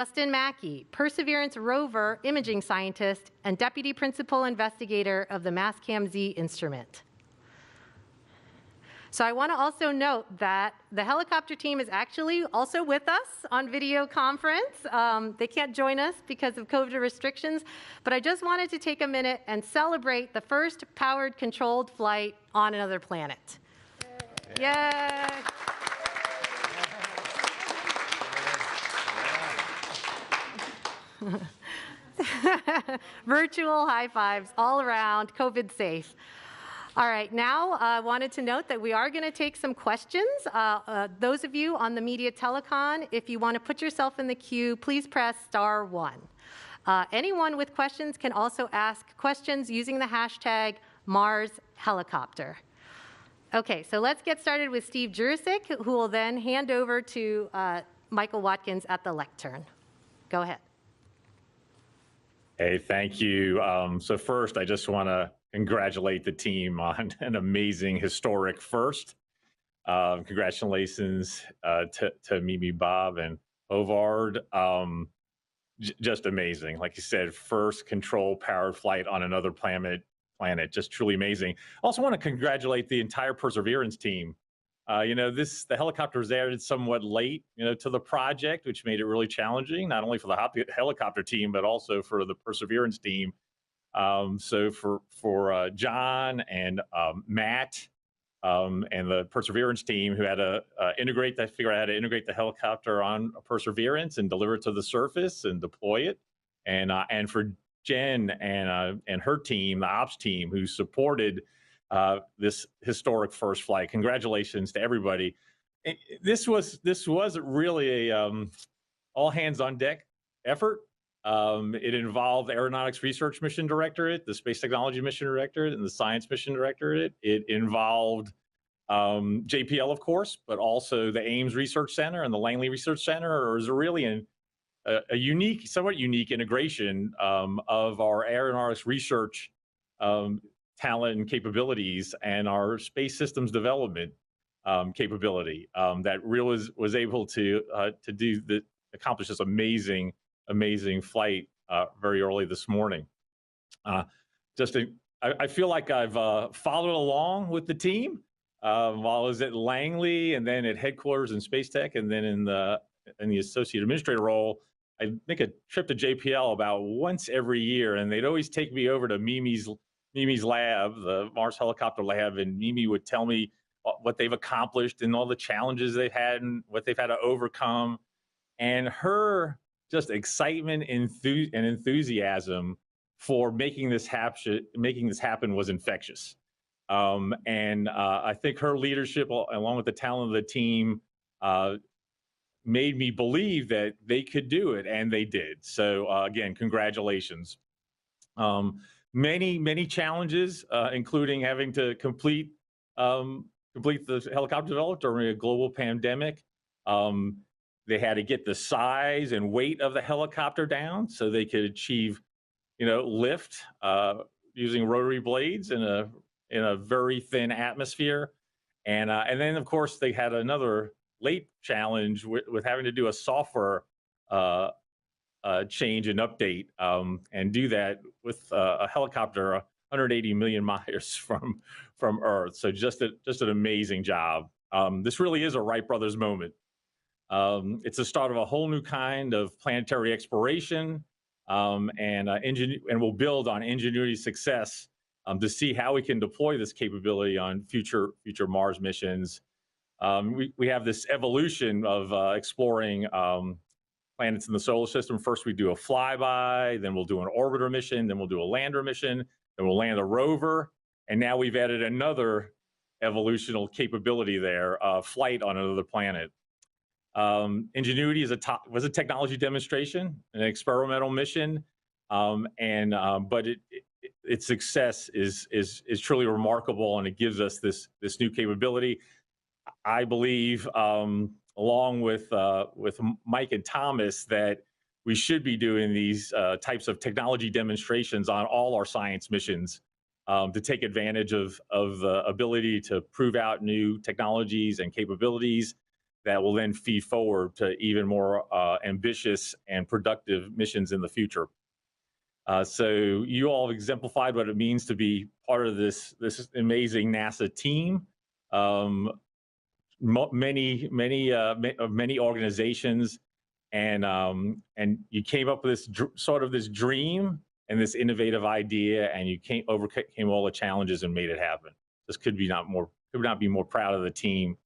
Justin Mackey, Perseverance rover imaging scientist and deputy principal investigator of the Mastcam-Z instrument. So I want to also note that the helicopter team is actually also with us on video conference. They can't join us because of COVID restrictions, but I just wanted to take a minute and celebrate the first powered controlled flight on another planet. Yay! Virtual high fives all around, COVID safe. All right, now I wanted to note that we are going to take some questions. Those of you on the media telecon, if you want to put yourself in the queue, please press *1. Anyone with questions can also ask questions using the hashtag #MarsHelicopter. Okay, so let's get started with Steve Jurasik, who will then hand over to Michael Watkins at the lectern. Go ahead. Hey, thank you. So first, I just want to congratulate the team on an amazing historic first. Congratulations to Mimi, Bob, and Ovard. Just amazing. Like you said, first control-powered flight on another planet, just truly amazing. Also want to congratulate the entire Perseverance team. The helicopter was added somewhat late, to the project, which made it really challenging, not only for the helicopter team, but also for the Perseverance team. So for John and Matt and the Perseverance team who had to figure out how to integrate the helicopter on Perseverance and deliver it to the surface and deploy it, and for Jen and her team, the ops team, who supported this historic first flight. Congratulations to everybody. This was really a all hands on deck effort. It involved the Aeronautics Research Mission Directorate, the Space Technology Mission Directorate, and the Science Mission Directorate. It involved JPL, of course, but also the Ames Research Center and the Langley Research Center. It was really a somewhat unique integration of our aeronautics research talent and capabilities and our space systems development capability that really was able to accomplish this amazing flight very early this morning. I feel like I've followed along with the team while I was at Langley and then at headquarters in Space Tech, and then in the associate administrator role. I make a trip to JPL about once every year, and they'd always take me over to Mimi's lab, the Mars Helicopter Lab, and Mimi would tell me what they've accomplished and all the challenges they've had and what they've had to overcome. And her just excitement and enthusiasm for making this happen was infectious. I think her leadership, along with the talent of the team, made me believe that they could do it, and they did. So again, congratulations. Many challenges, including having to complete the helicopter development during a global pandemic. They had to get the size and weight of the helicopter down so they could achieve, lift using rotary blades in a very thin atmosphere. And then, of course, they had another late challenge with having to do a software change and update, and do that with a helicopter 180 million miles from Earth. So just an amazing job. This really is a Wright brothers moment. It's the start of a whole new kind of planetary exploration, and we'll build on Ingenuity's success to see how we can deploy this capability on future Mars missions. We have this evolution of exploring planets in the solar system. First, we do a flyby, then we'll do an orbiter mission, then we'll do a lander mission, then we'll land a rover, and now we've added another evolutional capability there, flight on another planet. Ingenuity was a technology demonstration, an experimental mission, but its success is truly remarkable, and it gives us this new capability. I believe, along with Mike and Thomas, that we should be doing these types of technology demonstrations on all our science missions to take advantage of the ability to prove out new technologies and capabilities. that will then feed forward to even more ambitious and productive missions in the future. So you all have exemplified what it means to be part of this amazing NASA team. Many organizations, and you came up with this dream and this innovative idea, and you overcame all the challenges and made it happen. This could not be more proud of the team.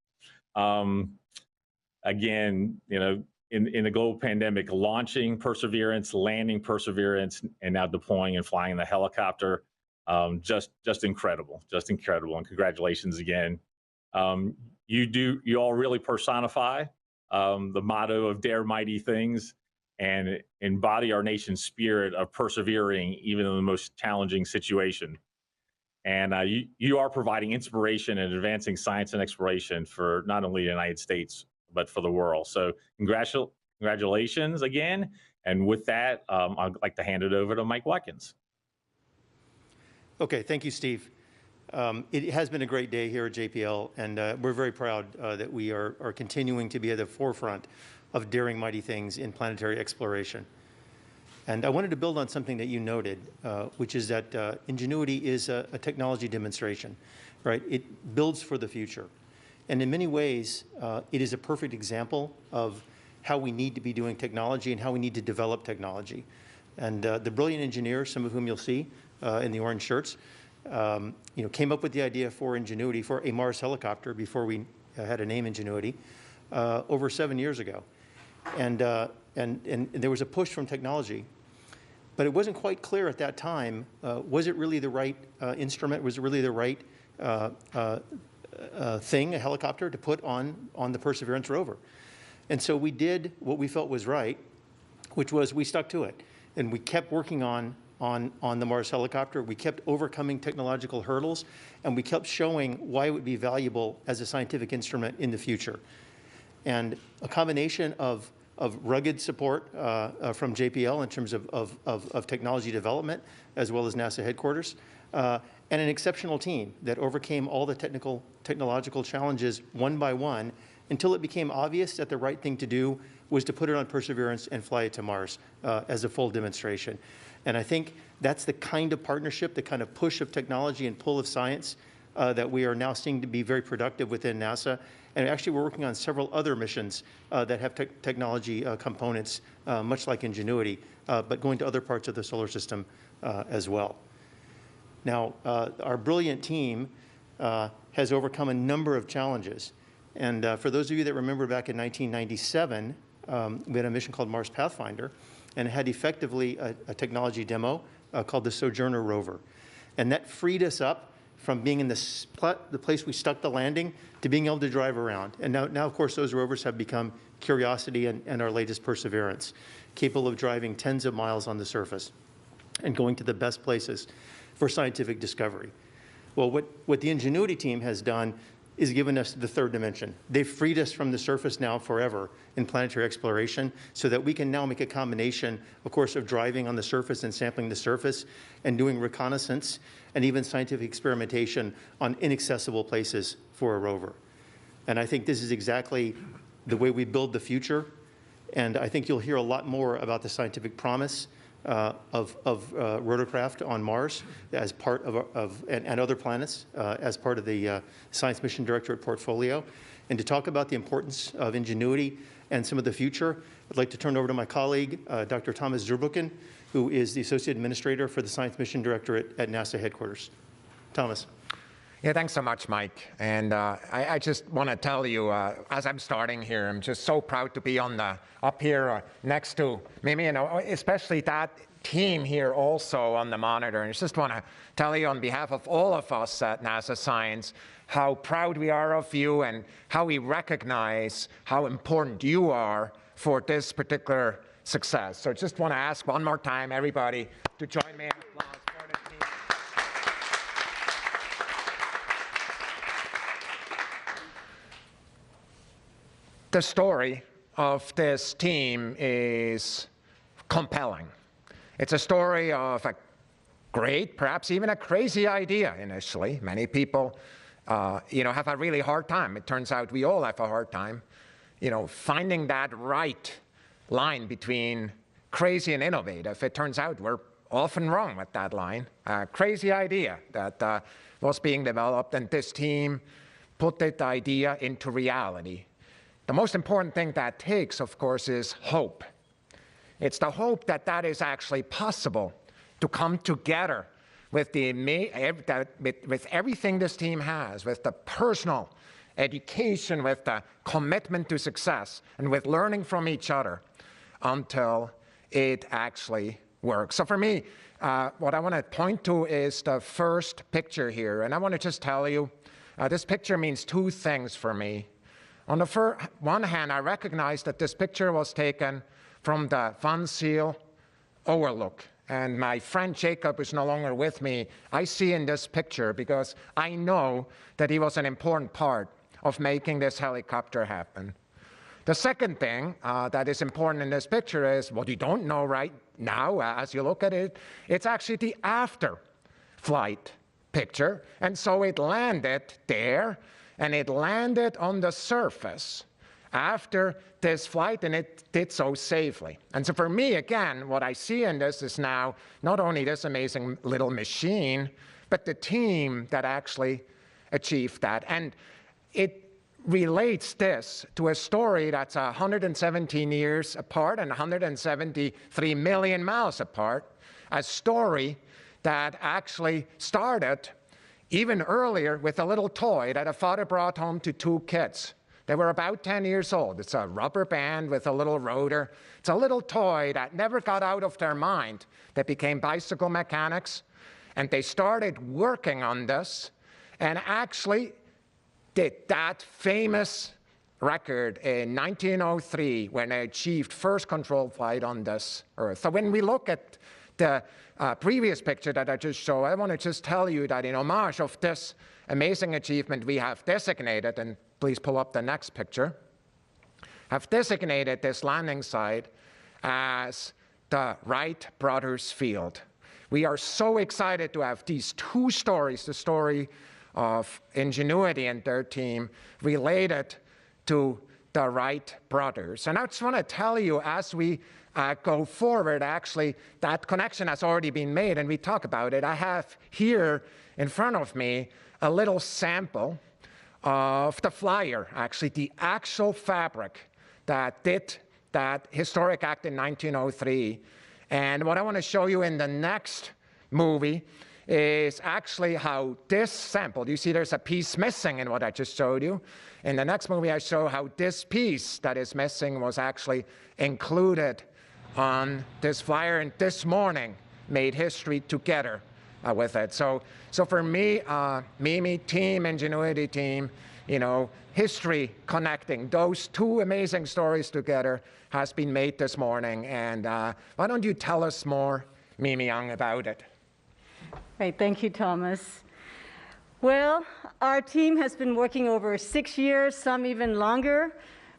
Again, in the global pandemic, launching Perseverance, landing Perseverance, and now deploying and flying the helicopter, just incredible, and congratulations again. You all really personify the motto of Dare Mighty Things and embody our nation's spirit of persevering even in the most challenging situation. And you are providing inspiration and advancing science and exploration for not only the United States, but for the world. So congratulations again. And with that, I'd like to hand it over to Mike Watkins. Okay, thank you, Steve. It has been a great day here at JPL, and we're very proud that we are continuing to be at the forefront of daring mighty things in planetary exploration. And I wanted to build on something that you noted, which is that Ingenuity is a technology demonstration, right? It builds for the future. And in many ways, it is a perfect example of how we need to be doing technology and how we need to develop technology. And the brilliant engineers, some of whom you'll see in the orange shirts, came up with the idea for Ingenuity, for a Mars helicopter, before we had a name Ingenuity, over 7 years ago. And there was a push from technology, but it wasn't quite clear at that time, was it really the right instrument, was it really the right thing, a helicopter, to put on the Perseverance rover? And so we did what we felt was right, which was we stuck to it. And we kept working on the Mars helicopter. We kept overcoming technological hurdles, and we kept showing why it would be valuable as a scientific instrument in the future. And a combination of rugged support from JPL in terms of technology development, as well as NASA headquarters, and an exceptional team that overcame all the technological challenges one by one until it became obvious that the right thing to do was to put it on Perseverance and fly it to Mars as a full demonstration. And I think that's the kind of partnership, the kind of push of technology and pull of science that we are now seeing to be very productive within NASA. And actually, we're working on several other missions that have technology components, much like Ingenuity, but going to other parts of the solar system as well. Now, our brilliant team has overcome a number of challenges. And for those of you that remember back in 1997, we had a mission called Mars Pathfinder, and it had effectively a technology demo called the Sojourner rover. And that freed us up from being in the place we stuck the landing to being able to drive around. And now of course, those rovers have become Curiosity and our latest Perseverance, capable of driving tens of miles on the surface and going to the best places for scientific discovery. Well, what the Ingenuity team has done is given us the third dimension. They've freed us from the surface now forever in planetary exploration, so that we can now make a combination, of course, of driving on the surface and sampling the surface and doing reconnaissance and even scientific experimentation on inaccessible places for a rover. And I think this is exactly the way we build the future. And I think you'll hear a lot more about the scientific promise of rotorcraft on Mars as part and other planets as part of the Science Mission Directorate portfolio. And to talk about the importance of Ingenuity and some of the future, I'd like to turn over to my colleague, Dr. Thomas Zurbuchen, who is the Associate Administrator for the Science Mission Directorate at NASA headquarters. Thomas. Yeah, thanks so much, Mike. And I just want to tell you, as I'm starting here, I'm just so proud to be up here next to Mimi, especially that team here also on the monitor. And I just want to tell you on behalf of all of us at NASA Science how proud we are of you and how we recognize how important you are for this particular success. So I just want to ask one more time, everybody, to join me in applause for the team. The story of this team is compelling. It's a story of a great, perhaps even a crazy idea initially. Many people, have a really hard time. It turns out we all have a hard time finding that right line between crazy and innovative. It turns out we're often wrong with that line. A crazy idea that was being developed, and this team put that idea into reality. The most important thing that takes, of course, is hope. It's the hope that that is actually possible to come together with, with everything this team has, with the personal education, with the commitment to success, and with learning from each other until it actually works. So for me, what I want to point to is the first picture here. And I want to just tell you, this picture means two things for me. On the one hand, I recognize that this picture was taken from the Van Zyl overlook. And my friend Jacob is no longer with me. I see in this picture because I know that he was an important part of making this helicopter happen. The second thing that is important in this picture is what you don't know right now as you look at it. It's actually the after flight picture. And so it landed there, and it landed on the surface after this flight, and it did so safely. And so for me, again, what I see in this is now not only this amazing little machine, but the team that actually achieved that. And it relates this to a story that's 117 years apart and 173 million miles apart, a story that actually started even earlier with a little toy that a father brought home to two kids. They were about 10 years old. It's a rubber band with a little rotor. It's a little toy that never got out of their mind. They became bicycle mechanics, and they started working on this and actually did that famous record in 1903 when they achieved first controlled flight on this Earth. So when we look at the previous picture that I just showed, I want to just tell you that in homage of this amazing achievement, we have designated, and please pull up the next picture, have designated this landing site as the Wright Brothers Field. We are so excited to have these two stories, the story of Ingenuity and their team related to the Wright brothers. And I just want to tell you, as we go forward, actually, that connection has already been made, and we talk about it. I have here in front of me a little sample of the flyer, actually, the actual fabric that did that historic act in 1903. And what I want to show you in the next movie is actually how this sample, you see there's a piece missing in what I just showed you. In the next movie, I show how this piece that is missing was actually included on this flyer, and this morning made history together with it. So for me, Mimi team, Ingenuity team, history connecting those two amazing stories together has been made this morning. And why don't you tell us more, Mimi Young, about it? Right, thank you, Thomas. Well, our team has been working over 6 years, some even longer,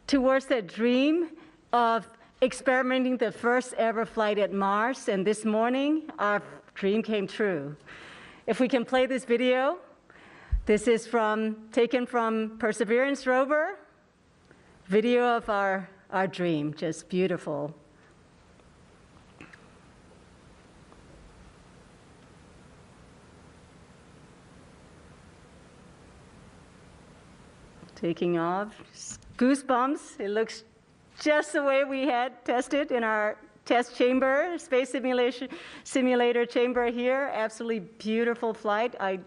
towards that dream of experimenting the first ever flight at Mars. And this morning, our dream came true. If we can play this video, this is taken from Perseverance rover, video of our dream, just beautiful. Taking off, goosebumps. It looks just the way we had tested in our test chamber, space simulator chamber here. Absolutely beautiful flight. I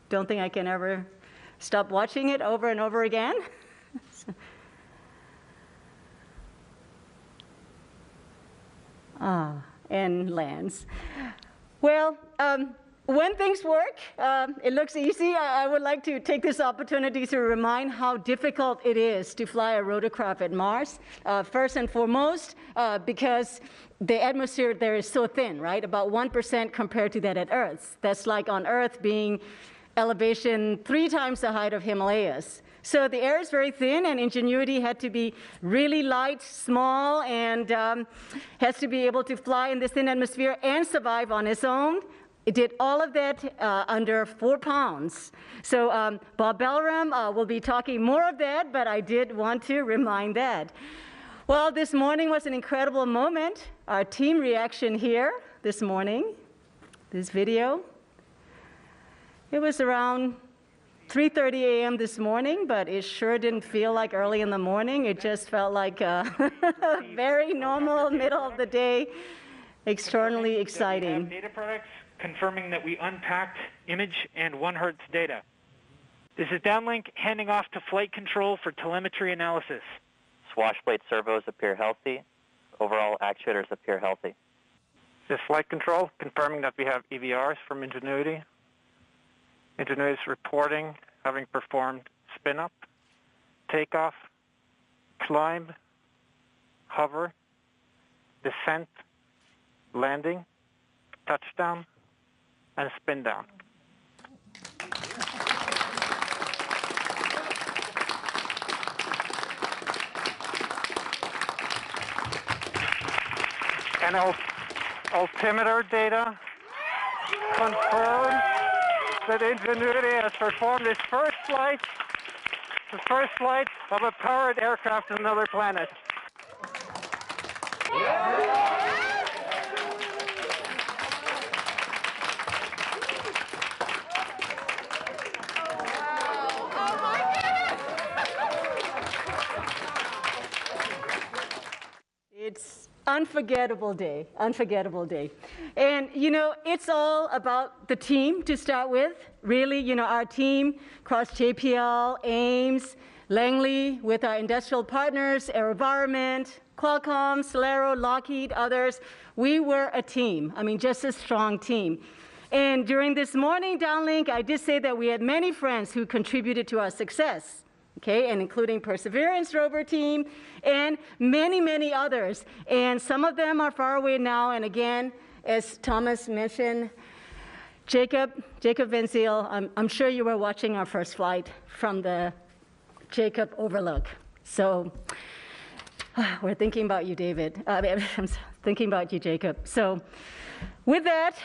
don't think I can ever stop watching it over and over again. And lands. Well, when things work, it looks easy. I would like to take this opportunity to remind how difficult it is to fly a rotorcraft at Mars. First and foremost, because the atmosphere there is so thin, right? About 1% compared to that at Earth. That's like on Earth being elevation 3 times the height of Himalayas. So the air is very thin, and Ingenuity had to be really light, small, and has to be able to fly in this thin atmosphere and survive on its own It did all of that under 4 pounds. So Bob Belram will be talking more of that, but I did want to remind that. Well, this morning was an incredible moment. Our team reaction here this morning, this video. It was around 3:30 a.m. this morning, but it sure didn't feel like early in the morning. It just felt like a very normal middle of the day, extraordinarily exciting. Data products confirming that we unpacked image and 1 Hertz data. This is downlink handing off to flight control for telemetry analysis. Swash plate servos appear healthy. Overall actuators appear healthy. This is flight control confirming that we have EVRs from Ingenuity. Ingenuity is reporting having performed spin-up, takeoff, climb, hover, descent, landing, touchdown, and spin down. And altimeter data confirms that Ingenuity has performed its first flight, the first flight of a powered aircraft on another planet. It's unforgettable day, unforgettable day. And you know, it's all about the team to start with. Really, you know, our team across JPL, Ames, Langley, with our industrial partners, AeroVironment, Qualcomm, Celero, Lockheed, others, we were a team. I mean, just a strong team. And during this morning downlink, I did say that we had many friends who contributed to our success. Okay, and including Perseverance rover team and many, many others. And some of them are far away now. And again, as Thomas mentioned, Jacob Van Zyl, I'm sure you were watching our first flight from the Jacob Overlook. So we're thinking about you, David. I'm thinking about you, Jacob. So with that,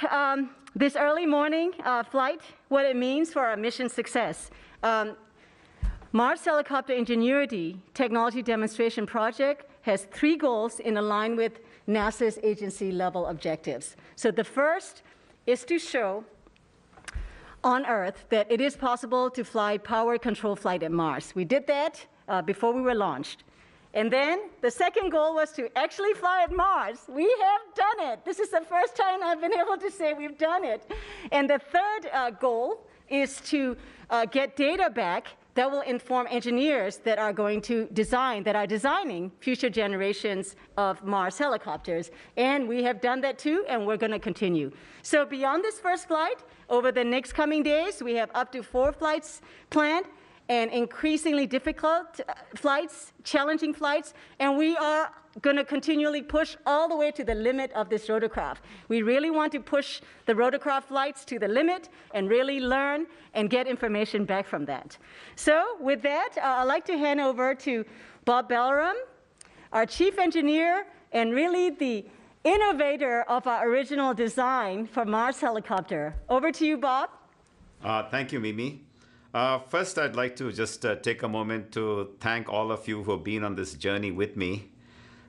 this early morning flight, what it means for our mission success. Mars Helicopter Ingenuity Technology Demonstration Project has 3 goals in line with NASA's agency-level objectives. So the first is to show on Earth that it is possible to fly power-controlled flight at Mars. We did that before we were launched. And then the second goal was to actually fly at Mars. We have done it. This is the first time I've been able to say we've done it. And the third goal is to get data back that will inform engineers that are going to design, that are designing future generations of Mars helicopters. And we have done that too, and we're going to continue. So beyond this first flight, over the next coming days, we have up to 4 flights planned, and increasingly difficult flights, challenging flights, and we are going to continually push all the way to the limit of this rotorcraft. We really want to push the rotorcraft flights to the limit and really learn and get information back from that. So with that, I'd like to hand over to Bob Belram, our chief engineer and really the innovator of our original design for Mars helicopter. Over to you, Bob. Thank you, Mimi. First, I'd like to just take a moment to thank all of you who have been on this journey with me.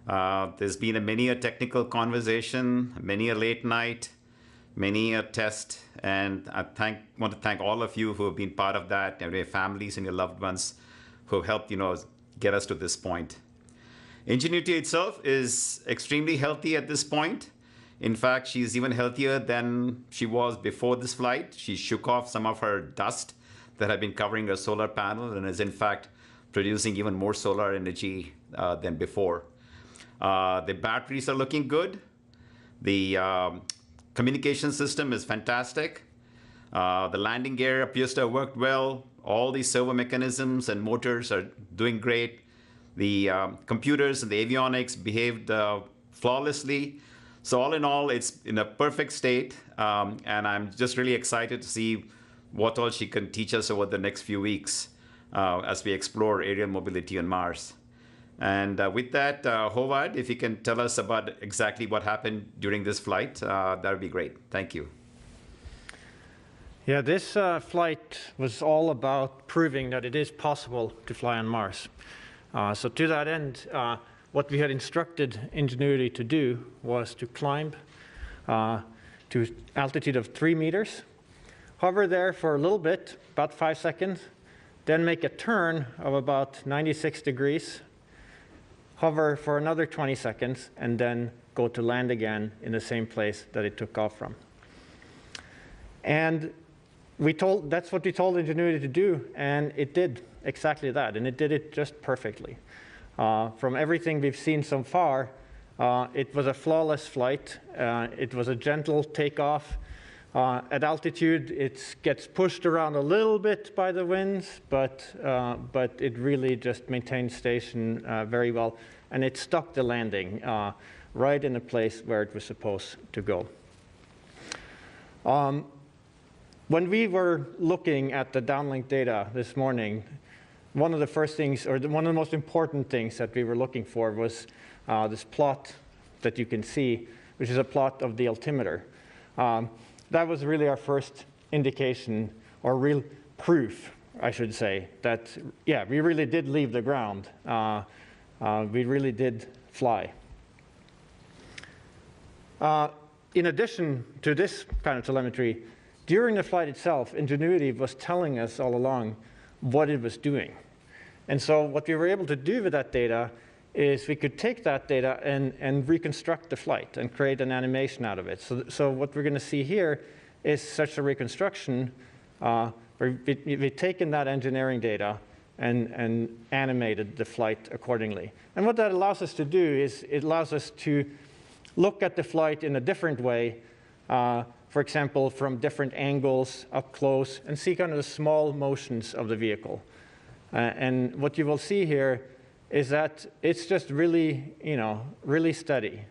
There's been many a technical conversation, many a late night, many a test, and I want to thank all of you who have been part of that, and your families and your loved ones who have helped, get us to this point. Ingenuity itself is extremely healthy at this point. In fact, she's even healthier than she was before this flight. She shook off some of her dust that had been covering her solar panel and is in fact producing even more solar energy than before. The batteries are looking good. The communication system is fantastic. The landing gear appears to have worked well. All the servo mechanisms and motors are doing great. The computers and the avionics behaved flawlessly. So all in all, it's in a perfect state. And I'm just really excited to see what all she can teach us over the next few weeks as we explore aerial mobility on Mars. And with that, Howard, if you can tell us about exactly what happened during this flight, that would be great. Thank you. Yeah, this flight was all about proving that it is possible to fly on Mars. So to that end, what we had instructed Ingenuity to do was to climb to altitude of 3 meters, hover there for a little bit, about 5 seconds, then make a turn of about 96 degrees, hover for another 20 seconds, and then go to land again in the same place that it took off from. And that's what we told Ingenuity to do, and it did exactly that, and it did it just perfectly. From everything we've seen so far, it was a flawless flight. It was a gentle takeoff. At altitude, it gets pushed around a little bit by the winds, but it really just maintained station very well, and it stuck the landing right in the place where it was supposed to go. When we were looking at the downlink data this morning, one of the first things, or one of the most important things that we were looking for was this plot that you can see, which is a plot of the altimeter. That was really our first indication, or real proof, I should say, that, yeah, we really did leave the ground. We really did fly. In addition to this kind of telemetry, during the flight itself, Ingenuity was telling us all along what it was doing. And so what we were able to do with that data is we could take that data and reconstruct the flight and create an animation out of it. So what we're going to see here is such a reconstruction where we've taken that engineering data and animated the flight accordingly. And what that allows us to do is it allows us to look at the flight in a different way, for example, from different angles up close, and see kind of the small motions of the vehicle. And what you will see here is that it's just really, really steady.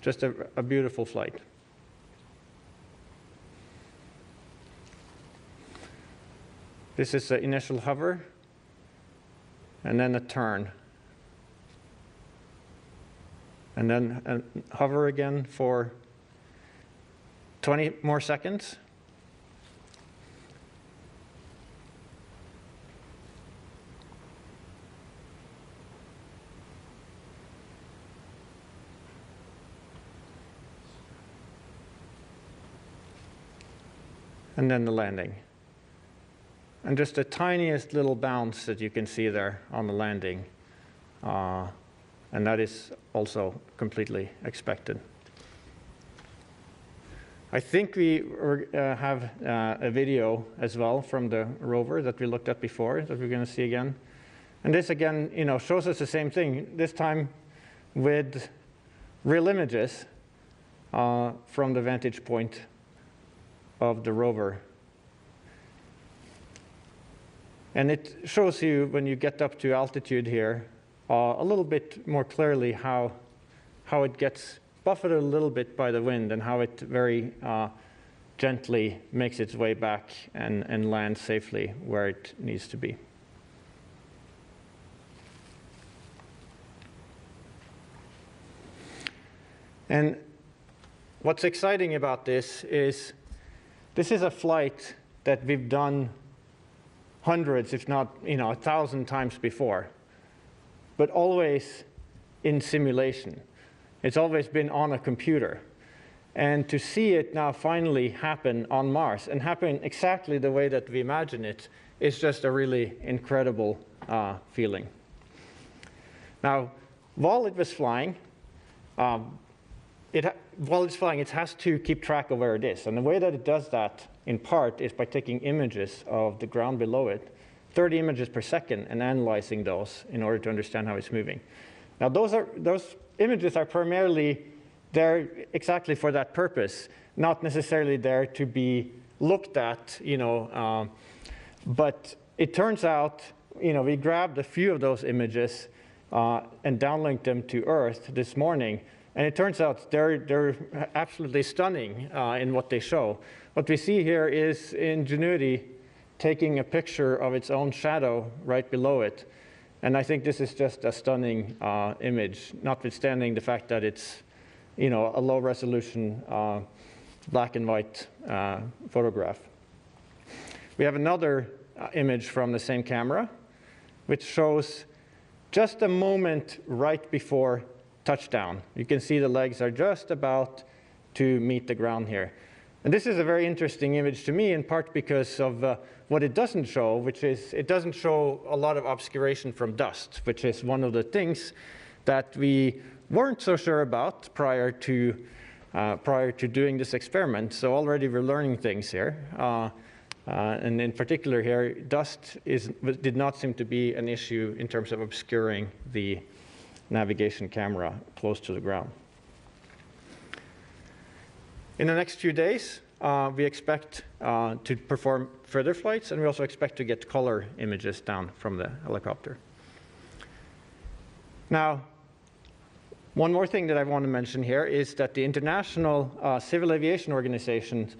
Just a beautiful flight. This is the initial hover, and then a turn. And then hover again for 20 more seconds. And then the landing. And just the tiniest little bounce that you can see there on the landing. And that is also completely expected. I think we have a video as well from the rover that we looked at before that we're going to see again. And this again, shows us the same thing, this time with real images from the vantage point of the rover. And it shows you, when you get up to altitude here, a little bit more clearly how it gets buffeted a little bit by the wind and how it very gently makes its way back and lands safely where it needs to be. And what's exciting about this is a flight that we've done hundreds, if not 1,000 times before, but always in simulation. It's always been on a computer. And to see it now finally happen on Mars and happen exactly the way that we imagine it is just a really incredible feeling. Now, while it was flying, it has to keep track of where it is. And the way that it does that, in part, is by taking images of the ground below it, 30 images per second, and analyzing those in order to understand how it's moving. Now, those images are primarily there exactly for that purpose, not necessarily there to be looked at, but it turns out, we grabbed a few of those images and downlinked them to Earth this morning. And it turns out they're absolutely stunning in what they show. What we see here is Ingenuity taking a picture of its own shadow right below it. And I think this is just a stunning image, notwithstanding the fact that it's a low resolution black and white photograph. We have another image from the same camera, which shows just a moment right before touchdown. You can see the legs are just about to meet the ground here. And this is a very interesting image to me, in part because of what it doesn't show, which is it doesn't show a lot of obscuration from dust, which is one of the things that we weren't so sure about prior to doing this experiment. So already we're learning things here. And in particular here, dust did not seem to be an issue in terms of obscuring the navigation camera close to the ground. In the next few days, we expect to perform further flights, and we also expect to get color images down from the helicopter. Now, one more thing that I want to mention here is that the International Civil Aviation Organization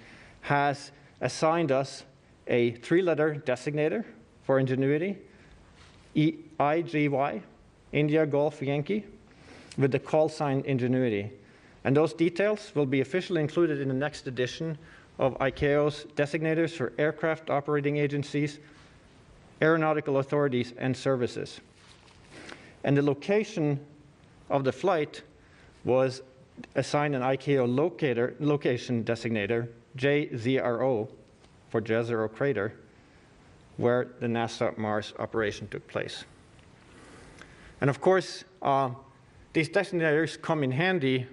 has assigned us a 3-letter designator for Ingenuity, IGY, India Golf Yankee, with the call sign Ingenuity. And those details will be officially included in the next edition of ICAO's designators for aircraft operating agencies, aeronautical authorities, and services. And the location of the flight was assigned an ICAO location designator, JZRO, for Jezero Crater, where the NASA Mars operation took place. And of course, these designators come in handy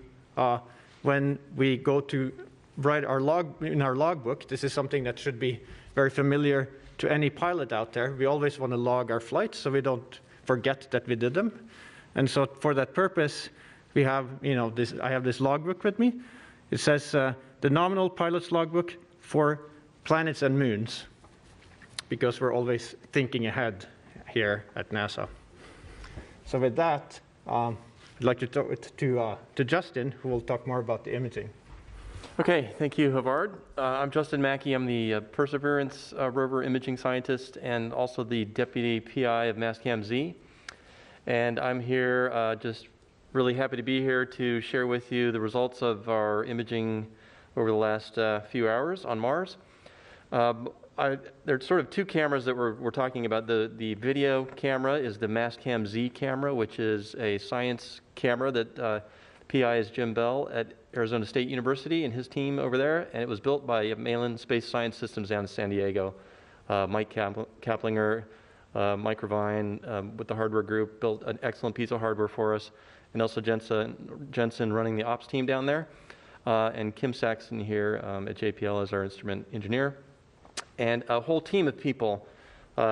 when we go to write in our logbook. This is something that should be very familiar to any pilot out there. We always want to log our flights so we don't forget that we did them. And so for that purpose, we have, I have this logbook with me. It says the nominal pilot's logbook for planets and moons, because we're always thinking ahead here at NASA. So with that, I'd like to talk to Justin, who will talk more about the imaging. Okay, thank you, Havard. I'm Justin Mackey. I'm the Perseverance rover imaging scientist and also the deputy PI of Mastcam-Z. And I'm here just really happy to be here to share with you the results of our imaging over the last few hours on Mars. There's sort of two cameras that we're talking about. The video camera is the Mastcam-Z camera, which is a science camera that PI is Jim Bell at Arizona State University and his team over there. And it was built by Malin Space Science Systems down in San Diego. Mike Kaplinger, Mike Revine with the hardware group built an excellent piece of hardware for us. And also Jensen running the ops team down there. And Kim Saxon here at JPL as our instrument engineer. And a whole team of people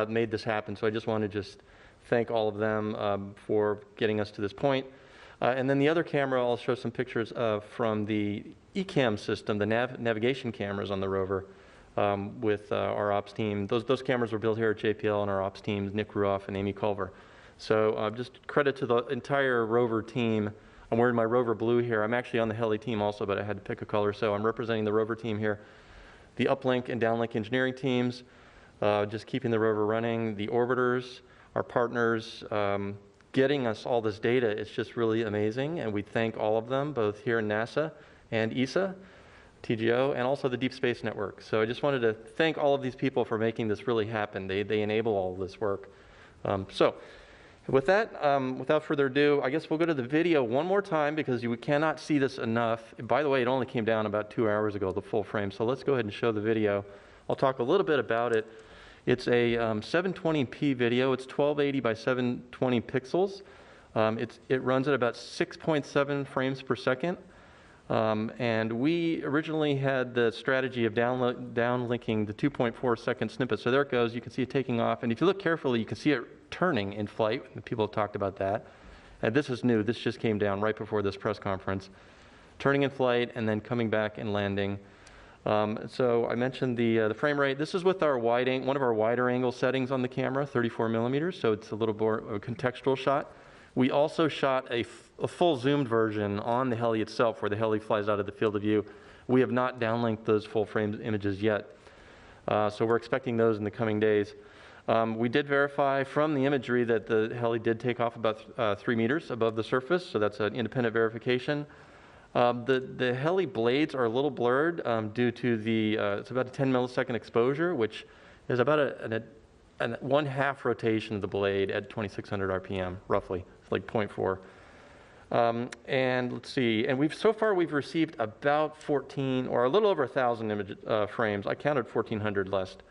made this happen. So I just want to thank all of them for getting us to this point. And then the other camera, I'll show some pictures from the ECAM system, the navigation cameras on the rover with our ops team. Those cameras were built here at JPL and our ops teams, Nick Ruoff and Amy Culver. So just credit to the entire rover team. I'm wearing my rover blue here. I'm actually on the heli team also, but I had to pick a color. So I'm representing the rover team here. The uplink and downlink engineering teams, just keeping the rover running, the orbiters, our partners, getting us all this data. It's just really amazing, and we thank all of them, both here in NASA and ESA, TGO, and also the Deep Space Network. So I just wanted to thank all of these people for making this really happen. They enable all of this work. So with that, without further ado, I guess we'll go to the video one more time because we cannot see this enough. By the way, it only came down about 2 hours ago, the full frame. So let's go ahead and show the video. I'll talk a little bit about it. It's a 720p video. It's 1280 by 720 pixels. It runs at about 6.7 frames per second. And we originally had the strategy of downlinking the 2.4 second snippet. So there it goes. You can see it taking off. And if you look carefully, you can see it turning in flight. People have talked about that. And this is new. This just came down right before this press conference. Turning in flight and then coming back and landing. So I mentioned the frame rate. This is with our one of our wider angle settings on the camera, 34 millimeters. So it's a little more of a contextual shot. We also shot a full zoomed version on the heli itself where the heli flies out of the field of view. We have not downlinked those full frame images yet. So we're expecting those in the coming days. We did verify from the imagery that the heli did take off about 3 meters above the surface. So that's an independent verification. The heli blades are a little blurred due to the, it's about a 10 millisecond exposure, which is about a 1/2 rotation of the blade at 2,600 RPM, roughly. It's like 0.4. And let's see, and so far we've received about 14 or a little over 1,000 image frames. I counted 1,400 last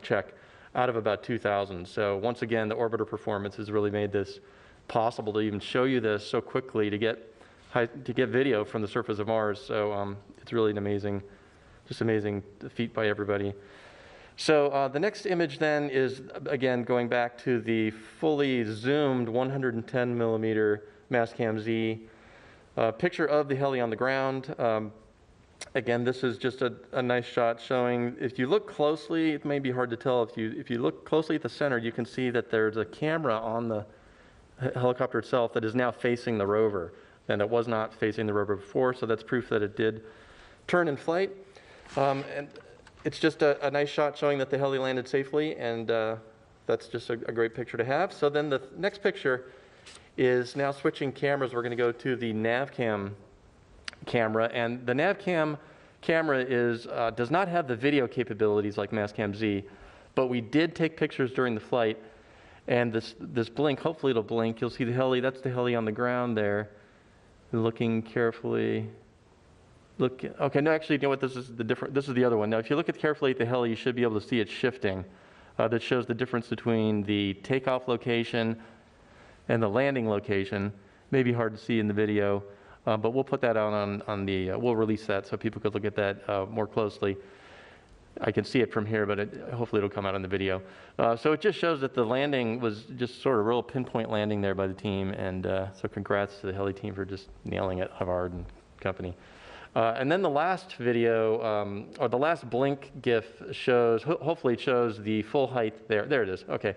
check out of about 2,000. So once again, the orbiter performance has really made this possible to even show you this so quickly to get video from the surface of Mars. So it's really an amazing feat by everybody. So the next image then is, again, going back to the fully zoomed 110 millimeter Mastcam Z picture of the heli on the ground. Again, this is just a nice shot showing, if you look closely, it may be hard to tell, if you look closely at the center, you can see that there's a camera on the helicopter itself that is now facing the rover, and it was not facing the rover before, so that's proof that it did turn in flight. And it's just a nice shot showing that the heli landed safely, and that's just a great picture to have. So then the next picture is now switching cameras. We're going to go to the NavCam camera, and the NavCam camera does not have the video capabilities like Mastcam Z, but we did take pictures during the flight, and this blink, hopefully it'll blink. You'll see the heli, that's the heli on the ground there, looking carefully. Okay, no, actually, you know what, this is the other one. Now, if you look carefully at the heli, you should be able to see it shifting. That shows the difference between the takeoff location and the landing location. May be hard to see in the video, but we'll put that out on the, we'll release that so people could look at that more closely. I can see it from here, but hopefully it'll come out on the video. So it just shows that the landing was just sort of a real pinpoint landing there by the team, and so congrats to the heli team for just nailing it, Havard and company. And then the last video, or the last blink GIF shows, hopefully it shows the full height there. There it is, okay.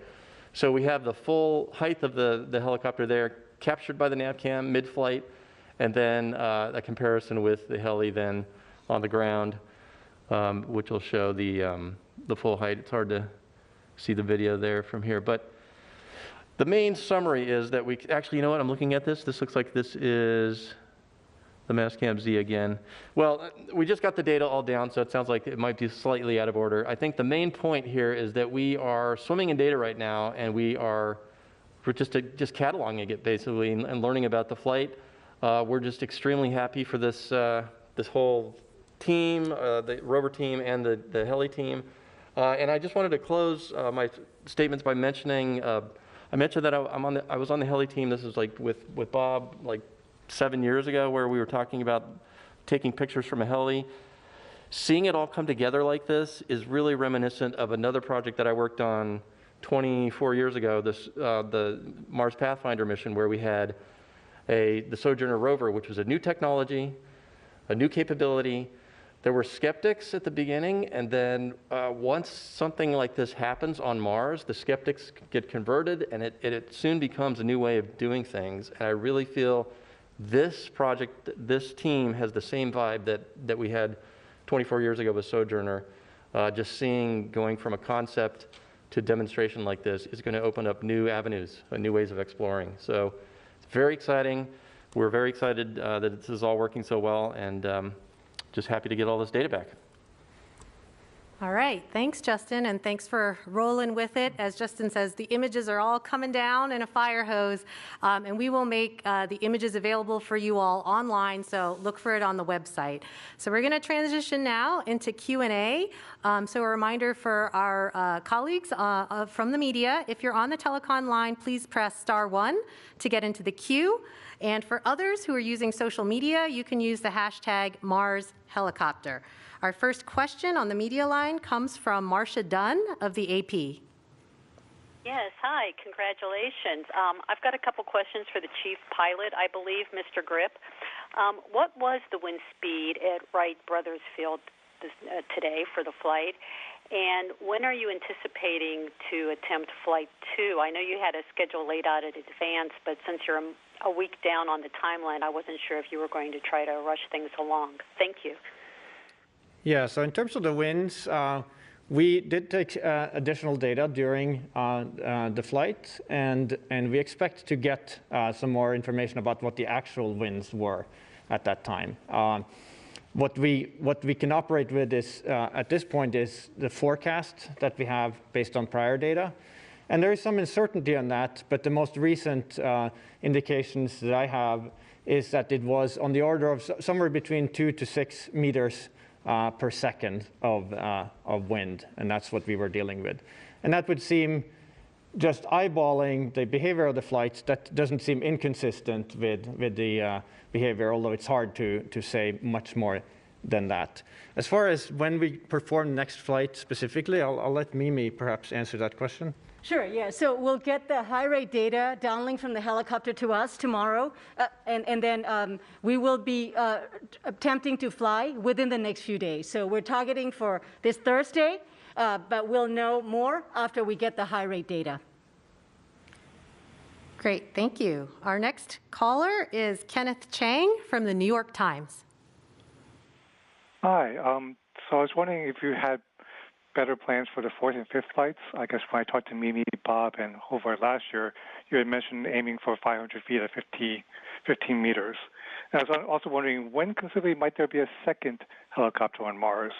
So we have the full height of the helicopter there, captured by the NavCam mid-flight, and then a comparison with the heli then on the ground, which will show the full height. It's hard to see the video there from here, but the main summary is that we, actually, you know what, I'm looking at this. This looks like this is the Mastcam Z again. Well, we just got the data all down, so it sounds like it might be slightly out of order. I think the main point here is that we are swimming in data right now, and we're just cataloging it basically and learning about the flight. We're just extremely happy for this this whole team, the rover team and the heli team. And I just wanted to close my statements by mentioning, I mentioned that I was on the heli team. This is like with Bob, like 7 years ago, where we were talking about taking pictures from a heli. Seeing it all come together like this is really reminiscent of another project that I worked on 24 years ago, the Mars Pathfinder mission, where we had the Sojourner rover, which was a new technology, a new capability. There were skeptics at the beginning, and then once something like this happens on Mars, the skeptics get converted, and it soon becomes a new way of doing things. And I really feel this project, this team has the same vibe that we had 24 years ago with Sojourner. Just going from a concept to demonstration like this is going to open up new avenues, new ways of exploring. So it's very exciting. We're very excited that this is all working so well, and just happy to get all this data back. All right, thanks, Justin, and thanks for rolling with it. As Justin says, the images are all coming down in a fire hose, and we will make the images available for you all online, so look for it on the website. So we're going to transition now into Q&A. So a reminder for our colleagues from the media, if you're on the telecon line, please press *1 to get into the queue. And for others who are using social media, you can use the hashtag #MarsHelicopter. Our first question on the media line comes from Marcia Dunn of the AP. Yes, hi, congratulations. I've got a couple questions for the chief pilot, I believe, Mr. Grip. What was the wind speed at Wright Brothers Field today for the flight? And when are you anticipating to attempt Flight 2? I know you had a schedule laid out in advance, but since you're a week down on the timeline, I wasn't sure if you were going to try to rush things along. Thank you. Yeah, so in terms of the winds, we did take additional data during the flight, and we expect to get some more information about what the actual winds were. at that time. What we can operate with is, at this point, is the forecast that we have based on prior data. And there is some uncertainty on that, but the most recent indications that I have is that it was on the order of somewhere between 2 to 6 meters per second of wind, and that's what we were dealing with. And that would seem, just eyeballing the behavior of the flights, that doesn't seem inconsistent with the behavior, although it's hard to say much more than that. As far as when we perform the next flight specifically, I'll let Mimi perhaps answer that question. Sure, yeah. So we'll get the high rate data downlink from the helicopter to us tomorrow, and then we will be attempting to fly within the next few days. So we're targeting for this Thursday, but we'll know more after we get the high rate data. Great, thank you. Our next caller is Kenneth Chang from the New York Times. Hi, so I was wondering if you had better plans for the 4th and 5th flights. I guess when I talked to Mimi, Bob, and Hobart last year, you had mentioned aiming for 500 feet at 15 meters. And I was also wondering, when conceivably might there be a second helicopter on Mars?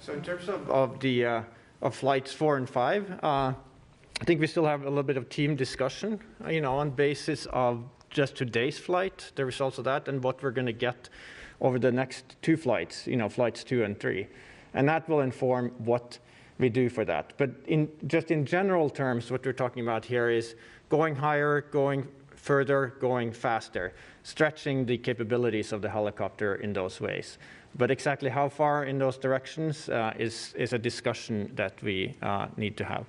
So in terms of flights 4 and 5, I think we still have a little bit of team discussion, on basis of just today's flight, the results of that, and what we're going to get over the next 2 flights, flights 2 and 3. And that will inform what we do for that. But just in general terms, what we're talking about here is going higher, going further, going faster, stretching the capabilities of the helicopter in those ways. But exactly how far in those directions is a discussion that we need to have.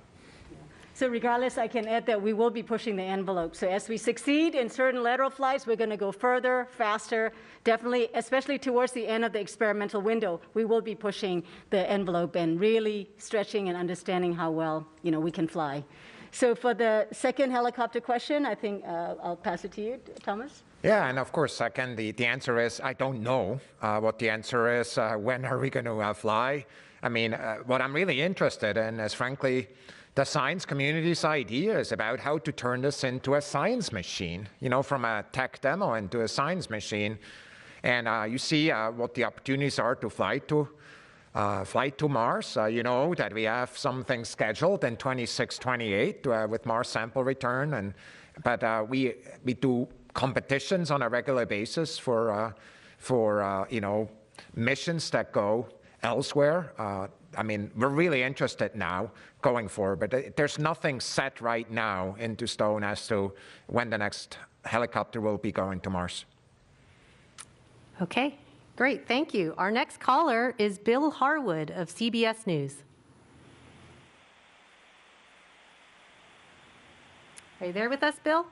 So regardless, I can add that we will be pushing the envelope. So as we succeed in certain lateral flights, we're going to go further, faster, definitely, especially towards the end of the experimental window, we will be pushing the envelope and really stretching and understanding how well, we can fly. So for the second helicopter question, I think I'll pass it to you, Thomas. Yeah, and of course, second, the answer is I don't know what the answer is. When are we going to fly? I mean, what I'm really interested in is, frankly, the science community's ideas about how to turn this into a science machine, from a tech demo into a science machine. And you see what the opportunities are to fly to Mars. You know that we have some things scheduled in 26, 28 with Mars sample return. But we do competitions on a regular basis for missions that go elsewhere. I mean, we're really interested now going forward, but there's nothing set right now into stone as to when the next helicopter will be going to Mars. Okay, great, thank you. Our next caller is Bill Harwood of CBS News. Are you there with us, Bill?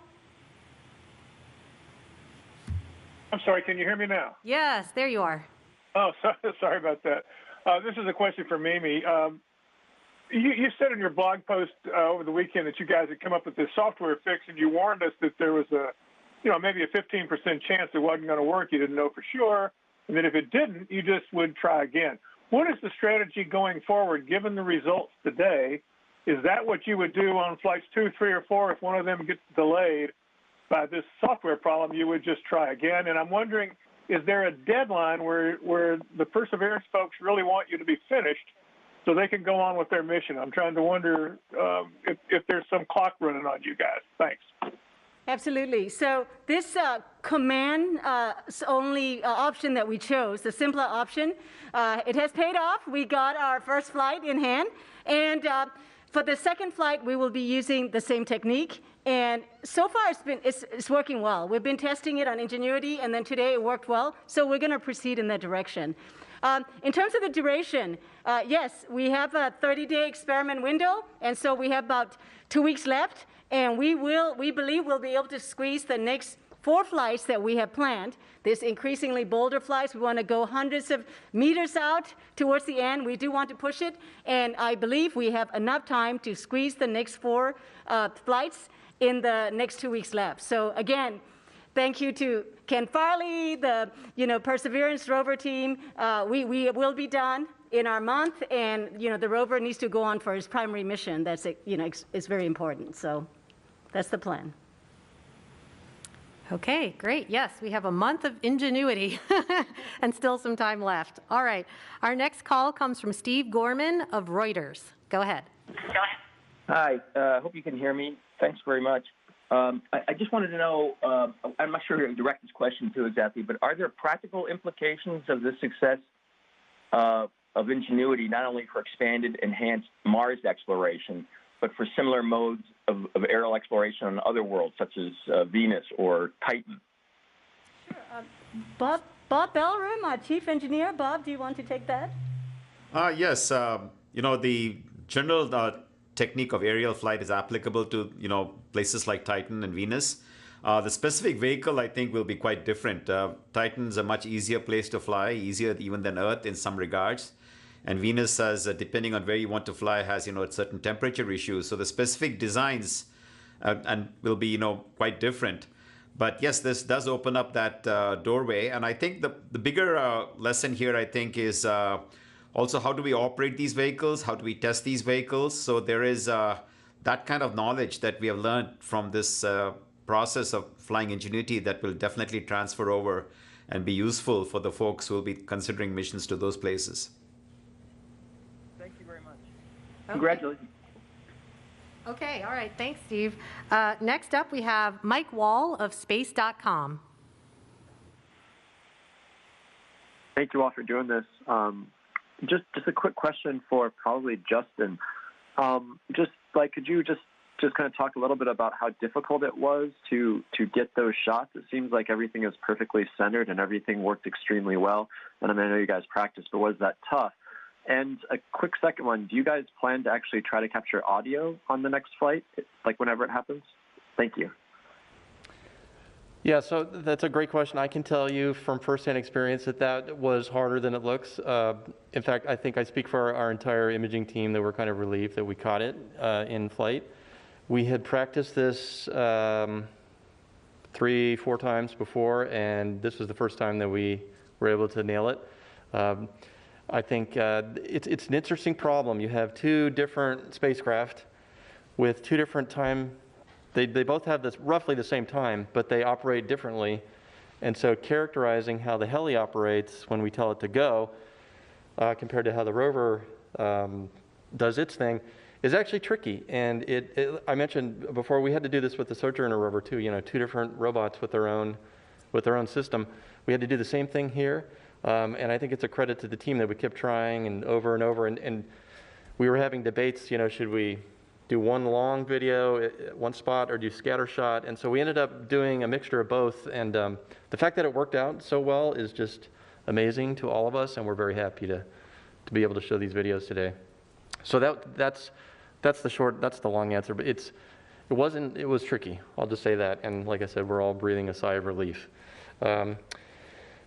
I'm sorry, can you hear me now? Yes, there you are. Oh, sorry about that. This is a question for Mimi. You said in your blog post over the weekend that you guys had come up with this software fix, and you warned us that there was maybe a 15% chance it wasn't going to work. You didn't know for sure, and that if it didn't, you just would try again. What is the strategy going forward, given the results today? Is that what you would do on flights 2, 3, or 4 if one of them gets delayed by this software problem? You would just try again. And I'm wondering, is there a deadline where the Perseverance folks really want you to be finished so they can go on with their mission? I'm trying to wonder if there's some clock running on you guys. Thanks. Absolutely. So this command only option that we chose, the simpler option, it has paid off. We got our first flight in hand. And for the second flight, we will be using the same technique. And so far, it's working well. We've been testing it on Ingenuity, and then today it worked well. So we're going to proceed in that direction. In terms of the duration, yes, we have a 30-day experiment window, and so we have about 2 weeks left. And we believe we'll be able to squeeze the next 4 flights that we have planned. This increasingly bolder flights, we want to go hundreds of meters out towards the end. We do want to push it, and I believe we have enough time to squeeze the next 4 flights in the next 2 weeks left. So again, thank you to Ken Farley, the Perseverance rover team. We will be done in our month, and the rover needs to go on for his primary mission. That's it's very important. So that's the plan. Okay, great. Yes, we have a month of ingenuity and still some time left. All right. Our next call comes from Steve Gorman of Reuters. Go ahead. Hi. Hope you can hear me. Thanks very much. I just wanted to know, I'm not sure who to direct this question to exactly, but are there practical implications of this success of ingenuity, not only for expanded, enhanced Mars exploration, but for similar modes of aerial exploration on other worlds, such as Venus or Titan? Sure. Bob Bellroom, our chief engineer. Bob, do you want to take that? Yes. The general technique of aerial flight is applicable to, places like Titan and Venus. The specific vehicle, I think, will be quite different. Titan's a much easier place to fly, easier even than Earth in some regards. And Venus has, depending on where you want to fly, has, certain temperature issues. So the specific designs and will be, quite different. But yes, this does open up that doorway. And I think the bigger lesson here, I think, is also how do we operate these vehicles? How do we test these vehicles? So there is that kind of knowledge that we have learned from this process of flying Ingenuity that will definitely transfer over and be useful for the folks who will be considering missions to those places. Thank you very much. Okay. Congratulations. Okay, all right. Thanks, Steve. Next up, we have Mike Wall of space.com. Thank you all for doing this. Just a quick question for probably Justin. Could you just kind of talk a little bit about how difficult it was to get those shots? It seems like everything is perfectly centered and everything worked extremely well. And I know you guys practiced, but was that tough? And a quick second one, do you guys plan to actually try to capture audio on the next flight, like whenever it happens? Thank you. Yeah, so that's a great question. I can tell you from firsthand experience that was harder than it looks. In fact, I think I speak for our entire imaging team that we're kind of relieved that we caught it in flight. We had practiced this 3-4 times before, and this was the first time that we were able to nail it. I think it's an interesting problem. You have two different spacecraft with two different time. They both have this roughly the same time, but they operate differently. And so characterizing how the heli operates when we tell it to go compared to how the rover does its thing is actually tricky. And I mentioned before, we had to do this with the Sojourner rover too, two different robots with their own system. We had to do the same thing here. And I think it's a credit to the team that we kept trying and over. And we were having debates, should we do one long video at one spot or do scatter shot? And so we ended up doing a mixture of both. And the fact that it worked out so well is just amazing to all of us. And we're very happy to be able to show these videos today. So that's the long answer. But it was tricky. I'll just say that. And like I said, we're all breathing a sigh of relief.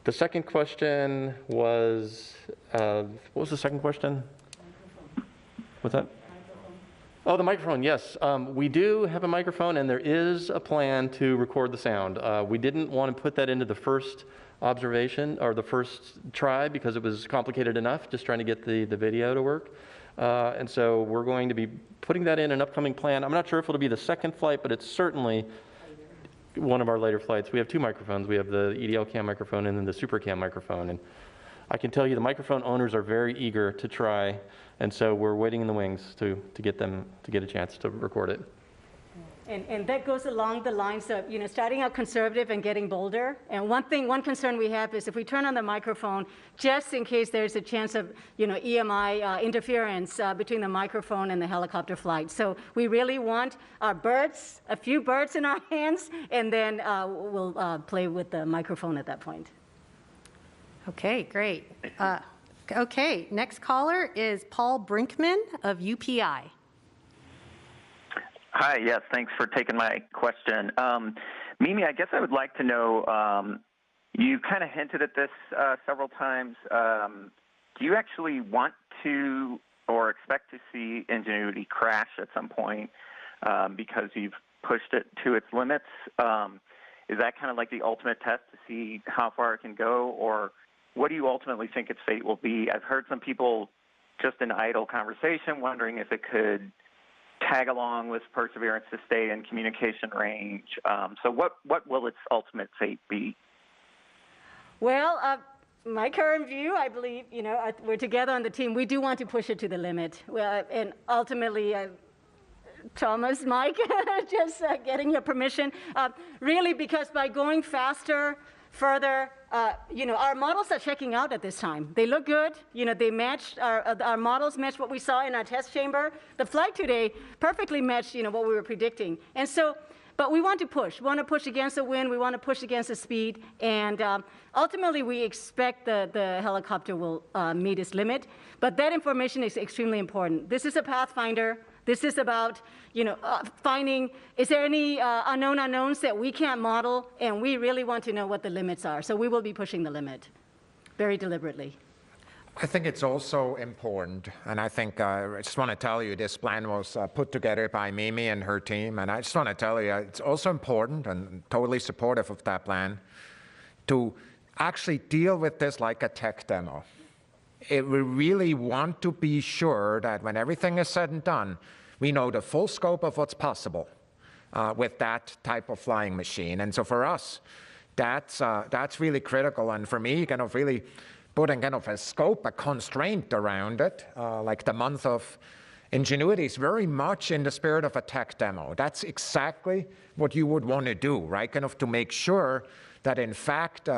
The second question was, what was the second question? What's that? Oh, the microphone, yes. We do have a microphone, and there is a plan to record the sound. We didn't want to put that into the first observation or the first try because it was complicated enough just trying to get the video to work. And so we're going to be putting that in an upcoming plan. I'm not sure if it'll be the second flight, but it's certainly one of our later flights. We have two microphones. We have the EDL cam microphone and then the super cam microphone. And I can tell you the microphone owners are very eager to try, and so we're waiting in the wings to get them to get a chance to record it. And that goes along the lines of, starting out conservative and getting bolder. And one concern we have is if we turn on the microphone, just in case there's a chance of, EMI interference between the microphone and the helicopter flight. So we really want a few birds in our hands, and then we'll play with the microphone at that point. Okay, great. Okay, next caller is Paul Brinkman of UPI. Hi, yes, thanks for taking my question. Mimi, I guess I would like to know, you kind of hinted at this several times. Do you actually want to or expect to see Ingenuity crash at some point because you've pushed it to its limits? Is that kind of like the ultimate test to see how far it can go, or what do you ultimately think its fate will be? I've heard some people just in idle conversation wondering if it could tag along with Perseverance to stay in communication range. So what will its ultimate fate be? Well, my current view, I believe, we're together on the team. We do want to push it to the limit. Well, and ultimately, Thomas, Mike, just getting your permission. Really, because by going faster, further, our models are checking out at this time. They look good. They matched, our models matched what we saw in our test chamber. The flight today perfectly matched, what we were predicting. And so, but we want to push. We want to push against the wind. We want to push against the speed. And ultimately, we expect the helicopter will meet its limit. But that information is extremely important. This is a pathfinder. This is about, finding, is there any unknown unknowns that we can't model? And we really want to know what the limits are. So we will be pushing the limit very deliberately. I think it's also important, and I think I just want to tell you this plan was put together by Mimi and her team, and I just want to tell you it's also important and totally supportive of that plan to actually deal with this like a tech demo. We really want to be sure that when everything is said and done, we know the full scope of what's possible with that type of flying machine. And so for us, that's really critical, and for me, kind of really putting kind of a scope, a constraint around it, like the month of Ingenuity is very much in the spirit of a tech demo. That's exactly what you would want to do, right? Kind of to make sure that in fact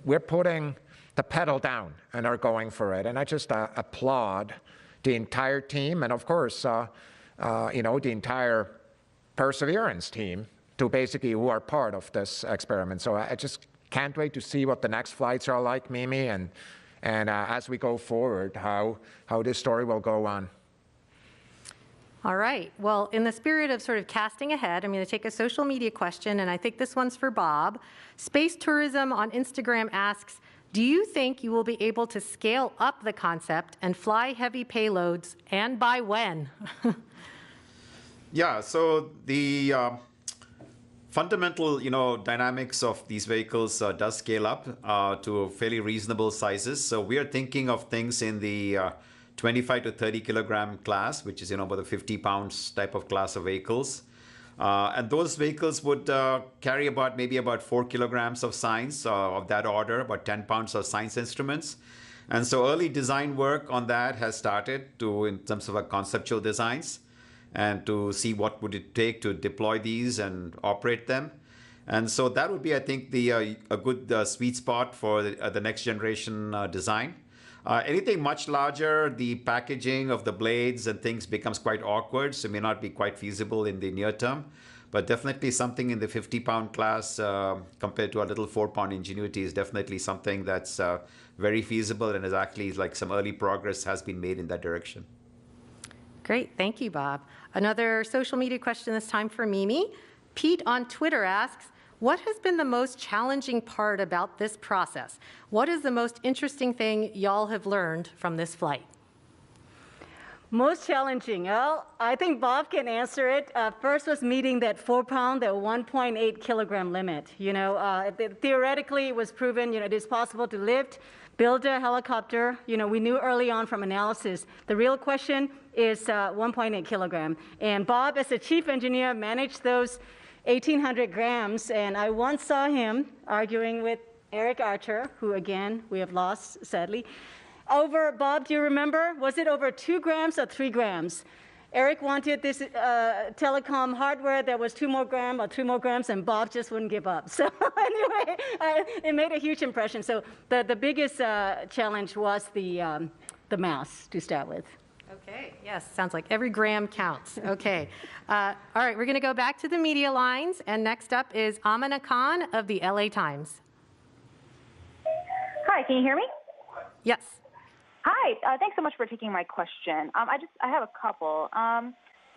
we're putting the pedal down and are going for it. And I just applaud the entire team and of course, the entire Perseverance team to basically who are part of this experiment. So I just can't wait to see what the next flights are like, Mimi, and as we go forward, how this story will go on. All right. Well, in the spirit of sort of casting ahead, I'm going to take a social media question, and I think this one's for Bob. Space Tourism on Instagram asks, do you think you will be able to scale up the concept and fly heavy payloads, and by when? Yeah, so the fundamental, dynamics of these vehicles does scale up to fairly reasonable sizes. So we are thinking of things in the 25 to 30 kilogram class, which is, about the 50 pounds type of class of vehicles. And those vehicles would carry maybe about 4 kilograms of science of that order, about 10 pounds of science instruments. And so early design work on that has started in terms of conceptual designs, and to see what would it take to deploy these and operate them. And so that would be, I think, a good sweet spot for the next generation design. Anything much larger, the packaging of the blades and things becomes quite awkward, so may not be quite feasible in the near term. But definitely something in the 50-pound class compared to a little 4-pound Ingenuity is definitely something that's very feasible, and is actually like some early progress has been made in that direction. Great. Thank you, Bob. Another social media question this time for Mimi. Pete on Twitter asks, what has been the most challenging part about this process? What is the most interesting thing y'all have learned from this flight? Most challenging? Well, I think Bob can answer it. First was meeting that 4-pound, that 1.8 kilogram limit. Theoretically, it was proven, it is possible to lift, build a helicopter. We knew early on from analysis. The real question is 1.8 kilogram. And Bob, as the chief engineer, managed those 1,800 grams. And I once saw him arguing with Eric Archer, who again, we have lost, sadly. Bob, do you remember? Was it over 2 grams or 3 grams? Eric wanted this telecom hardware that was 2 more grams or 3 more grams, and Bob just wouldn't give up. So anyway, it made a huge impression. So the biggest challenge was the mass to start with. Okay, yes, sounds like every gram counts. Okay. All right, we're going to go back to the media lines, and next up is Amina Khan of the LA Times. Hi, can you hear me? Yes. Hi, thanks so much for taking my question. I have a couple.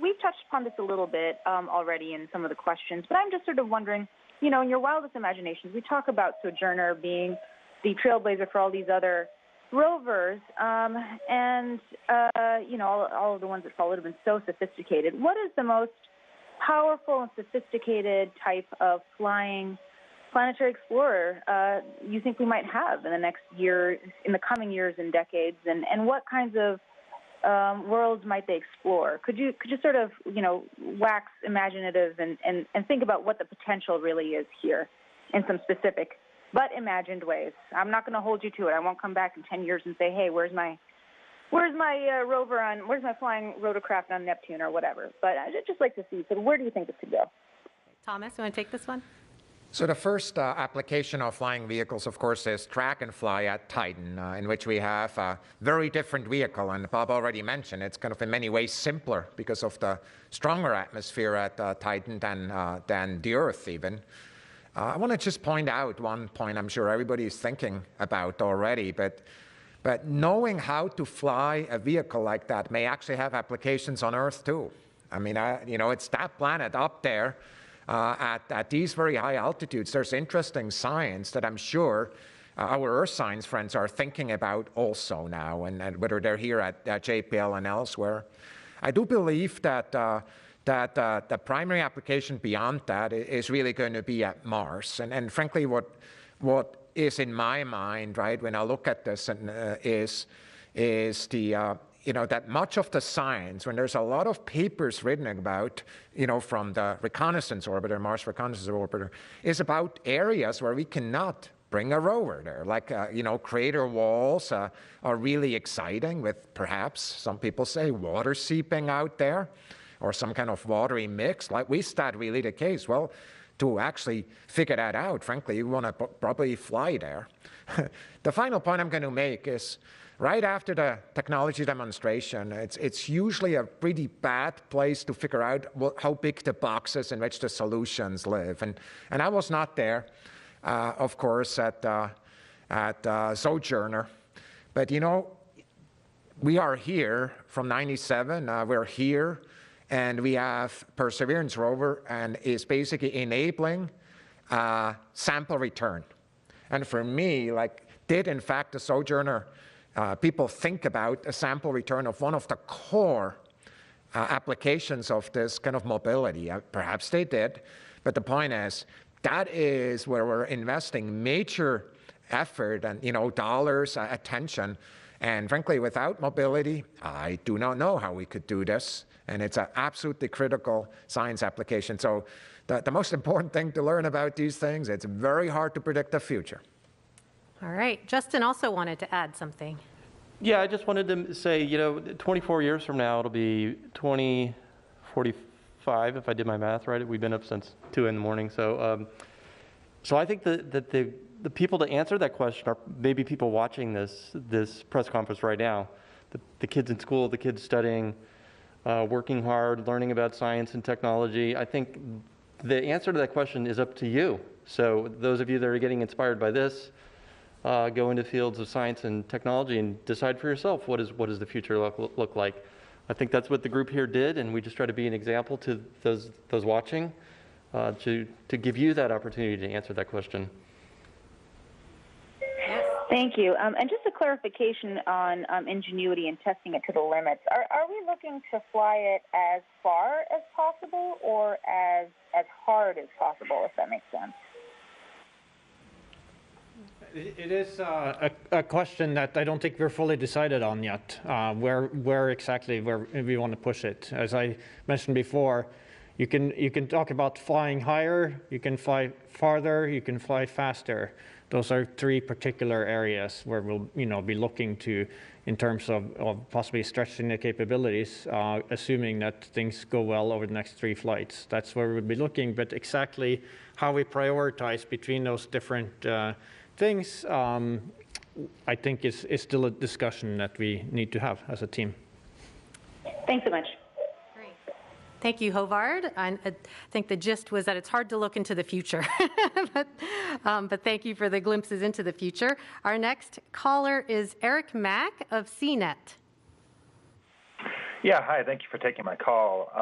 We've touched upon this a little bit already in some of the questions, but I'm just sort of wondering, in your wildest imaginations, we talk about Sojourner being the trailblazer for all these other rovers, and all of the ones that followed have been so sophisticated. What is the most powerful and sophisticated type of flying planetary explorer you think we might have in the next year, in the coming years and decades, and what kinds of worlds might they explore? Could you sort of, wax imaginative and think about what the potential really is here in some specific but imagined ways? I'm not going to hold you to it. I won't come back in 10 years and say, hey, where's my flying rotorcraft on Neptune or whatever? But I'd just like to see, so where do you think this could go? Thomas, you want to take this one? So the first application of flying vehicles, of course, is track and fly at Titan, in which we have a very different vehicle. And Bob already mentioned it's kind of in many ways simpler because of the stronger atmosphere at Titan than the Earth even. I want to just point out one point I'm sure everybody is thinking about already, but knowing how to fly a vehicle like that may actually have applications on Earth too. I mean, it's that planet up there at these very high altitudes. There's interesting science that I'm sure our Earth science friends are thinking about also now, and whether they're here at JPL and elsewhere. I do believe that the primary application beyond that is really going to be at Mars. And frankly, what is in my mind, right, when I look at this, is the that much of the science, when there's a lot of papers written about, from the reconnaissance orbiter, Mars reconnaissance orbiter, is about areas where we cannot bring a rover there. Like, crater walls are really exciting with perhaps, some people say, water seeping out there or some kind of watery mix. Like, is that really the case? Well, to actually figure that out, frankly, you want to probably fly there. The final point I'm going to make is, right after the technology demonstration, it's usually a pretty bad place to figure out how big the boxes in which the solutions live. And I was not there, of course, at Sojourner. But, we are here from 97. We're here, and we have Perseverance rover, and is basically enabling sample return. And for me, did in fact the Sojourner people think about a sample return of one of the core applications of this kind of mobility? Perhaps they did, but the point is, that is where we're investing major effort and dollars, attention. And frankly, without mobility, I do not know how we could do this. And it's an absolutely critical science application. So the most important thing to learn about these things, it's very hard to predict the future. All right. Justin also wanted to add something. Yeah, I just wanted to say, 24 years from now, it'll be 2045, if I did my math right. We've been up since 2 in the morning. So I think that the people to answer that question are maybe people watching this press conference right now. The kids in school, the kids studying, working hard, learning about science and technology. I think the answer to that question is up to you. So those of you that are getting inspired by this, go into fields of science and technology and decide for yourself what does the future look like. I think that's what the group here did, and we just try to be an example to those watching to give you that opportunity to answer that question. Thank you. And just a clarification on Ingenuity and testing it to the limits. Are we looking to fly it as far as possible or as hard as possible, if that makes sense? It is a question that I don't think we're fully decided on yet, where exactly we want to push it. As I mentioned before, you can talk about flying higher, you can fly farther, you can fly faster. Those are 3 particular areas where we'll be looking to in terms of possibly stretching the capabilities, assuming that things go well over the next 3 flights. That's where we'll be looking, but exactly how we prioritize between those different things, I think is still a discussion that we need to have as a team. Thanks so much. Great. Thank you, Hovard. I think the gist was that it's hard to look into the future, but thank you for the glimpses into the future. Our next caller is Eric Mack of CNET. Yeah, hi, thank you for taking my call.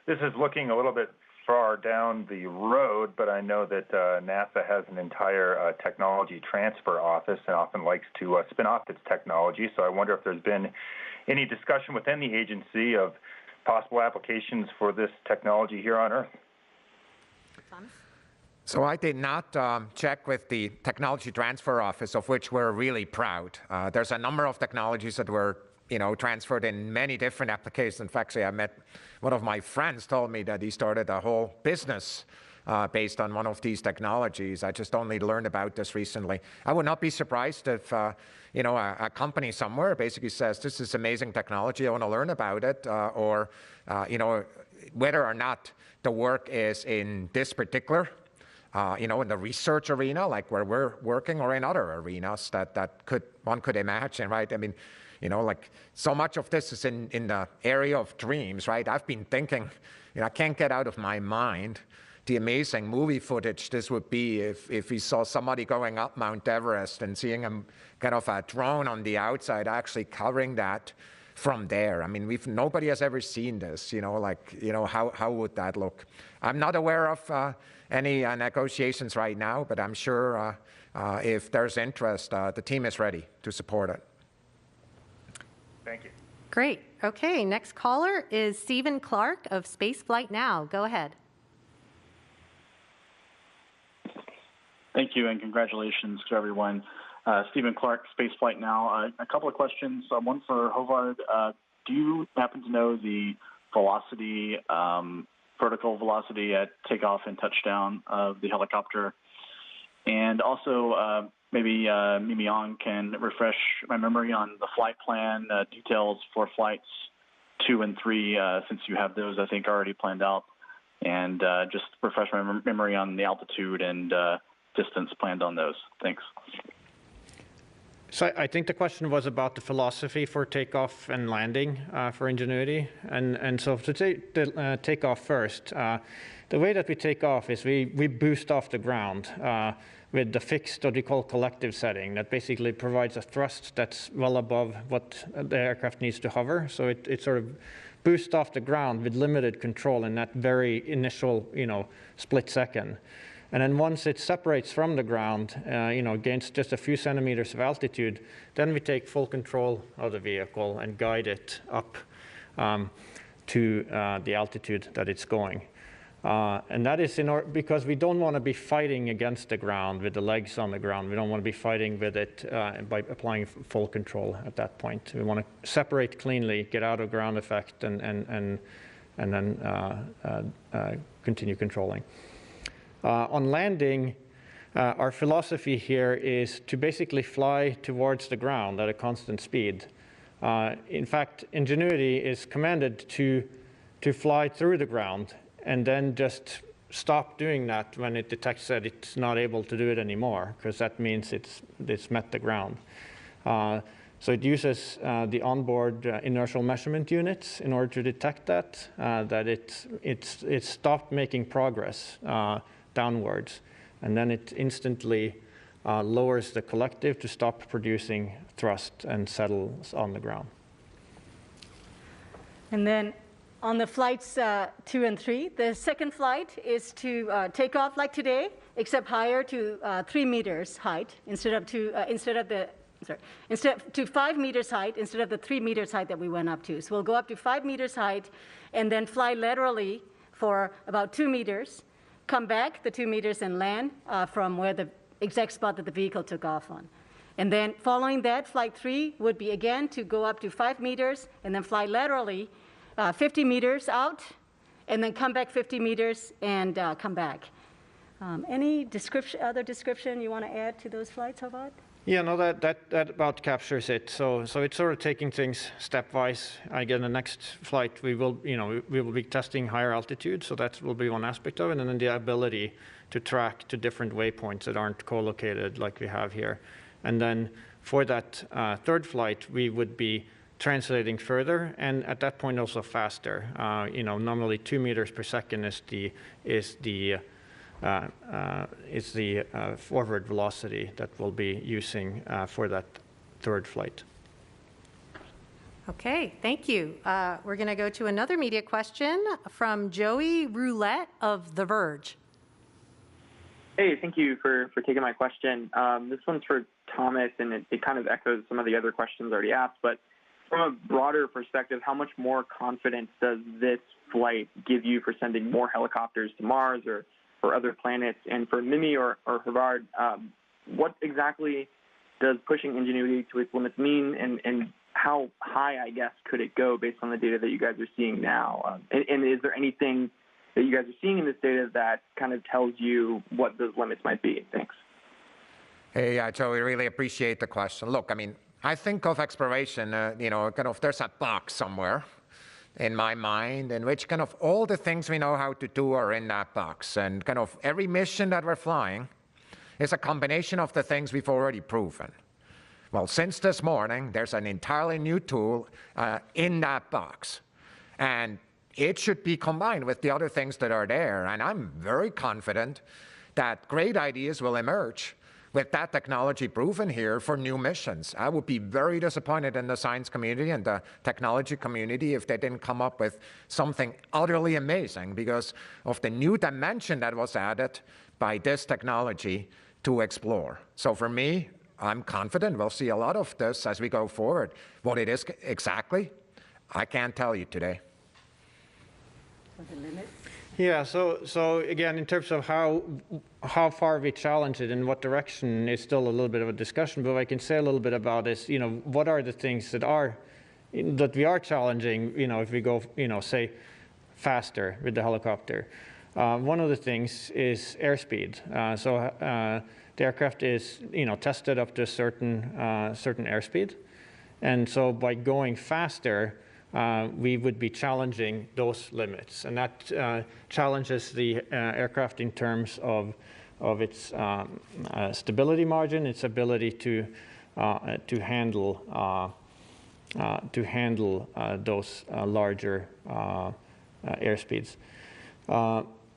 This is looking a little bit far down the road, but I know that NASA has an entire technology transfer office and often likes to spin off its technology. So I wonder if there's been any discussion within the agency of possible applications for this technology here on Earth. So I did not check with the technology transfer office, of which we're really proud. There's a number of technologies that we're transferred in many different applications. In fact, I met one of my friends told me that he started a whole business based on one of these technologies. I just only learned about this recently. I would not be surprised if a company somewhere basically says, this is amazing technology, I want to learn about it, or whether or not the work is in this particular, in the research arena, like where we're working, or in other arenas that one could imagine, right? I mean, like so much of this is in the area of dreams, right? I've been thinking, I can't get out of my mind the amazing movie footage this would be if we saw somebody going up Mount Everest and seeing a kind of a drone on the outside actually covering that from there. I mean, nobody has ever seen this, how would that look? I'm not aware of any negotiations right now, but I'm sure if there's interest, the team is ready to support it. Thank you. Great. Okay, next caller is Stephen Clark of Spaceflight Now. Go ahead. Thank you, and congratulations to everyone. Stephen Clark, Spaceflight Now. A couple of questions. One for Håvard. Do you happen to know the velocity, vertical velocity at takeoff and touchdown of the helicopter? And also, maybe Mimi Ong can refresh my memory on the flight plan details for flights 2 and 3, since you have those, I think, already planned out. And just refresh my memory on the altitude and distance planned on those. Thanks. So I think the question was about the philosophy for takeoff and landing for Ingenuity. And so to take off first, the way that we take off is we boost off the ground with the fixed, what we call collective setting, that basically provides a thrust that's well above what the aircraft needs to hover. So it sort of boosts off the ground with limited control in that very initial, split second. And then once it separates from the ground, gains just a few centimeters of altitude, then we take full control of the vehicle and guide it up to the altitude that it's going. And that is because we don't want to be fighting against the ground with the legs on the ground. We don't want to be fighting with it by applying full control at that point. We want to separate cleanly, get out of ground effect, and then continue controlling. On landing, our philosophy here is to basically fly towards the ground at a constant speed. In fact, Ingenuity is commanded to fly through the ground and then just stop doing that when it detects that it's not able to do it anymore, because that means it's met the ground. So it uses the onboard inertial measurement units in order to detect that it's stopped making progress downwards, and then it instantly lowers the collective to stop producing thrust and settles on the ground. And then on the flights 2 and 3, the second flight is to take off like today, except higher to 3 meters height instead to 5 meters height instead of the 3 meters height that we went up to. So we'll go up to 5 meters height and then fly laterally for about 2 meters. Come back the 2 meters and land from where the exact spot that the vehicle took off on. And then following that, flight 3 would be again to go up to 5 meters and then fly laterally 50 meters out and then come back 50 meters and come back. Any other description you want to add to those flights, Håvard? Yeah, no, that about captures it. So it's sort of taking things stepwise. Again, the next flight we will be testing higher altitude, so that will be one aspect of it, and then the ability to track to different waypoints that aren't co-located like we have here. And then for that third flight, we would be translating further, and at that point also faster. Normally 2 meters per second is the forward velocity that we'll be using for that third flight. Okay, thank you. We're going to go to another media question from Joey Roulette of The Verge. Hey, thank you for taking my question. This one's for Thomas, and it kind of echoes some of the other questions already asked, but from a broader perspective, how much more confidence does this flight give you for sending more helicopters to Mars or other planets? And for Mimi or Håvard, what exactly does pushing Ingenuity to its limits mean? And how high, I guess, could it go based on the data that you guys are seeing now? And is there anything that you guys are seeing in this data that kind of tells you what those limits might be? Thanks. Hey, Joe, we really appreciate the question. Look, I mean, I think of exploration, kind of there's a box somewhere in my mind in which kind of all the things we know how to do are in that box. And kind of every mission that we're flying is a combination of the things we've already proven. Well, since this morning, there's an entirely new tool in that box. And it should be combined with the other things that are there. And I'm very confident that great ideas will emerge with that technology proven here for new missions. I would be very disappointed in the science community and the technology community if they didn't come up with something utterly amazing because of the new dimension that was added by this technology to explore. So for me, I'm confident we'll see a lot of this as we go forward. What it is exactly, I can't tell you today. Yeah, so again, in terms of how far we challenge it and what direction is still a little bit of a discussion, but what I can say a little bit about is, what are the things that we are challenging, if we go, say, faster with the helicopter. One of the things is airspeed. The aircraft is, tested up to a certain airspeed. And so by going faster, we would be challenging those limits. And that challenges the aircraft in terms of its stability margin, its ability to handle those larger airspeeds.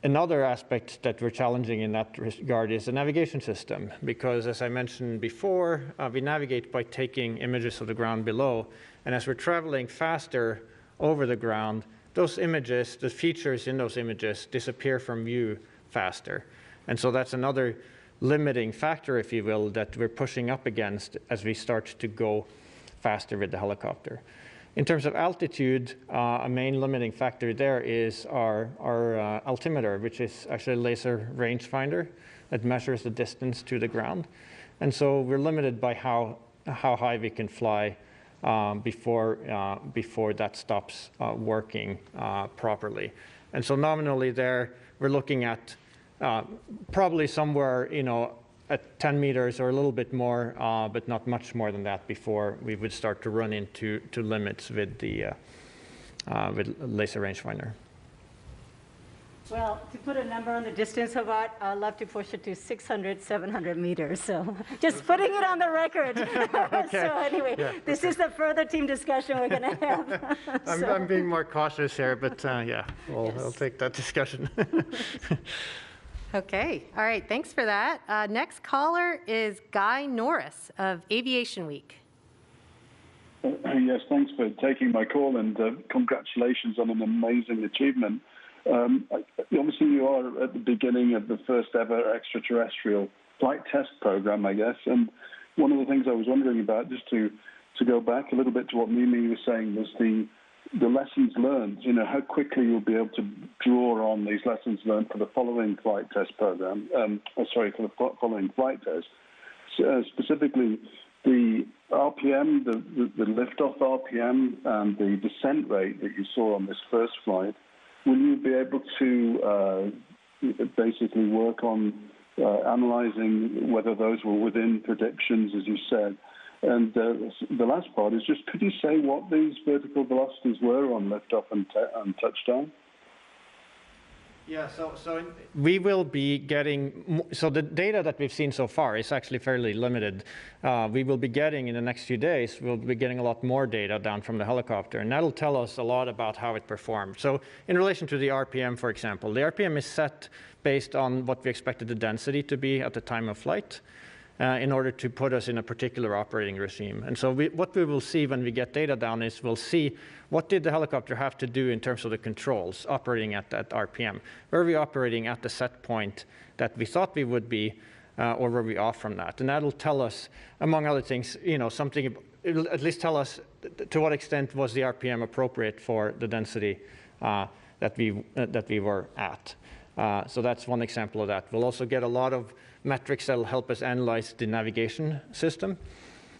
Another aspect that we're challenging in that regard is the navigation system, because as I mentioned before, we navigate by taking images of the ground below. And as we're traveling faster over the ground, those images, the features in those images disappear from view faster. And so that's another limiting factor, if you will, that we're pushing up against as we start to go faster with the helicopter. In terms of altitude, a main limiting factor there is our altimeter, which is actually a laser rangefinder that measures the distance to the ground. And so we're limited by how high we can fly before that stops working properly. And so nominally there, we're looking at probably somewhere, at 10 meters or a little bit more, but not much more than that before we would start to run into limits with the laser rangefinder. Well, to put a number on the distance, Hovat, I'd love to push it to 600, 700 meters. So just putting it on the record. Okay. So anyway, yeah. This is the further team discussion we're going to have. I'm being more cautious here, but yeah, I'll take that discussion. Okay. All right. Thanks for that. Next caller is Guy Norris of Aviation Week. Yes, thanks for taking my call and congratulations on an amazing achievement. Obviously, you are at the beginning of the first ever extraterrestrial flight test program, I guess. And one of the things I was wondering about, just to go back a little bit to what Mimi was saying, was the lessons learned, how quickly you'll be able to draw on these lessons learned for the following flight test program, for the following flight test. Specifically, the RPM, the liftoff RPM and the descent rate that you saw on this first flight, will you be able to basically work on analyzing whether those were within predictions, as you said? And the last part is just, could you say what these vertical velocities were on liftoff and touchdown? Yeah, so we will be getting, so the data that we've seen so far is actually fairly limited. We will be getting, in the next few days, we'll be getting a lot more data down from the helicopter, and that'll tell us a lot about how it performed. So in relation to the RPM, for example, the RPM is set based on what we expected the density to be at the time of flight. In order to put us in a particular operating regime. And so what we will see when we get data down is we'll see what did the helicopter have to do in terms of the controls operating at that RPM. Were we operating at the set point that we thought we would be, or were we off from that? And that'll tell us, among other things, something, it'll at least tell us to what extent was the RPM appropriate for the density that we were at. So that's one example of that. We'll also get a lot of metrics that will help us analyze the navigation system.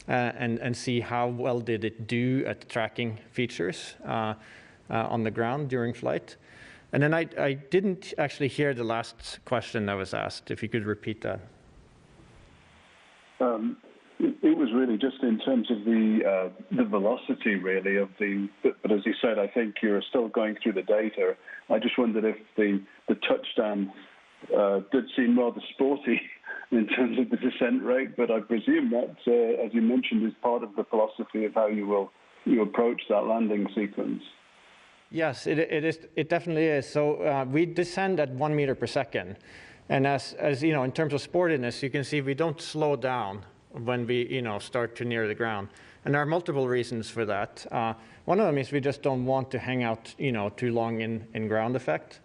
and see how well did it do at tracking features on the ground during flight. And then I didn't actually hear the last question that was asked, if you could repeat that. It was really just in terms of the velocity, really, of the. But as you said, I think you're still going through the data. I just wondered if the touchdown did seem rather sporty in terms of the descent rate. But I presume that, as you mentioned, is part of the philosophy of how you approach that landing sequence. Yes, it is. It definitely is. So we descend at 1 meter per second, and as you know, in terms of sportiness, you can see we don't slow down when we start to near the ground, and there are multiple reasons for that. One of them is we just don't want to hang out too long in ground effect.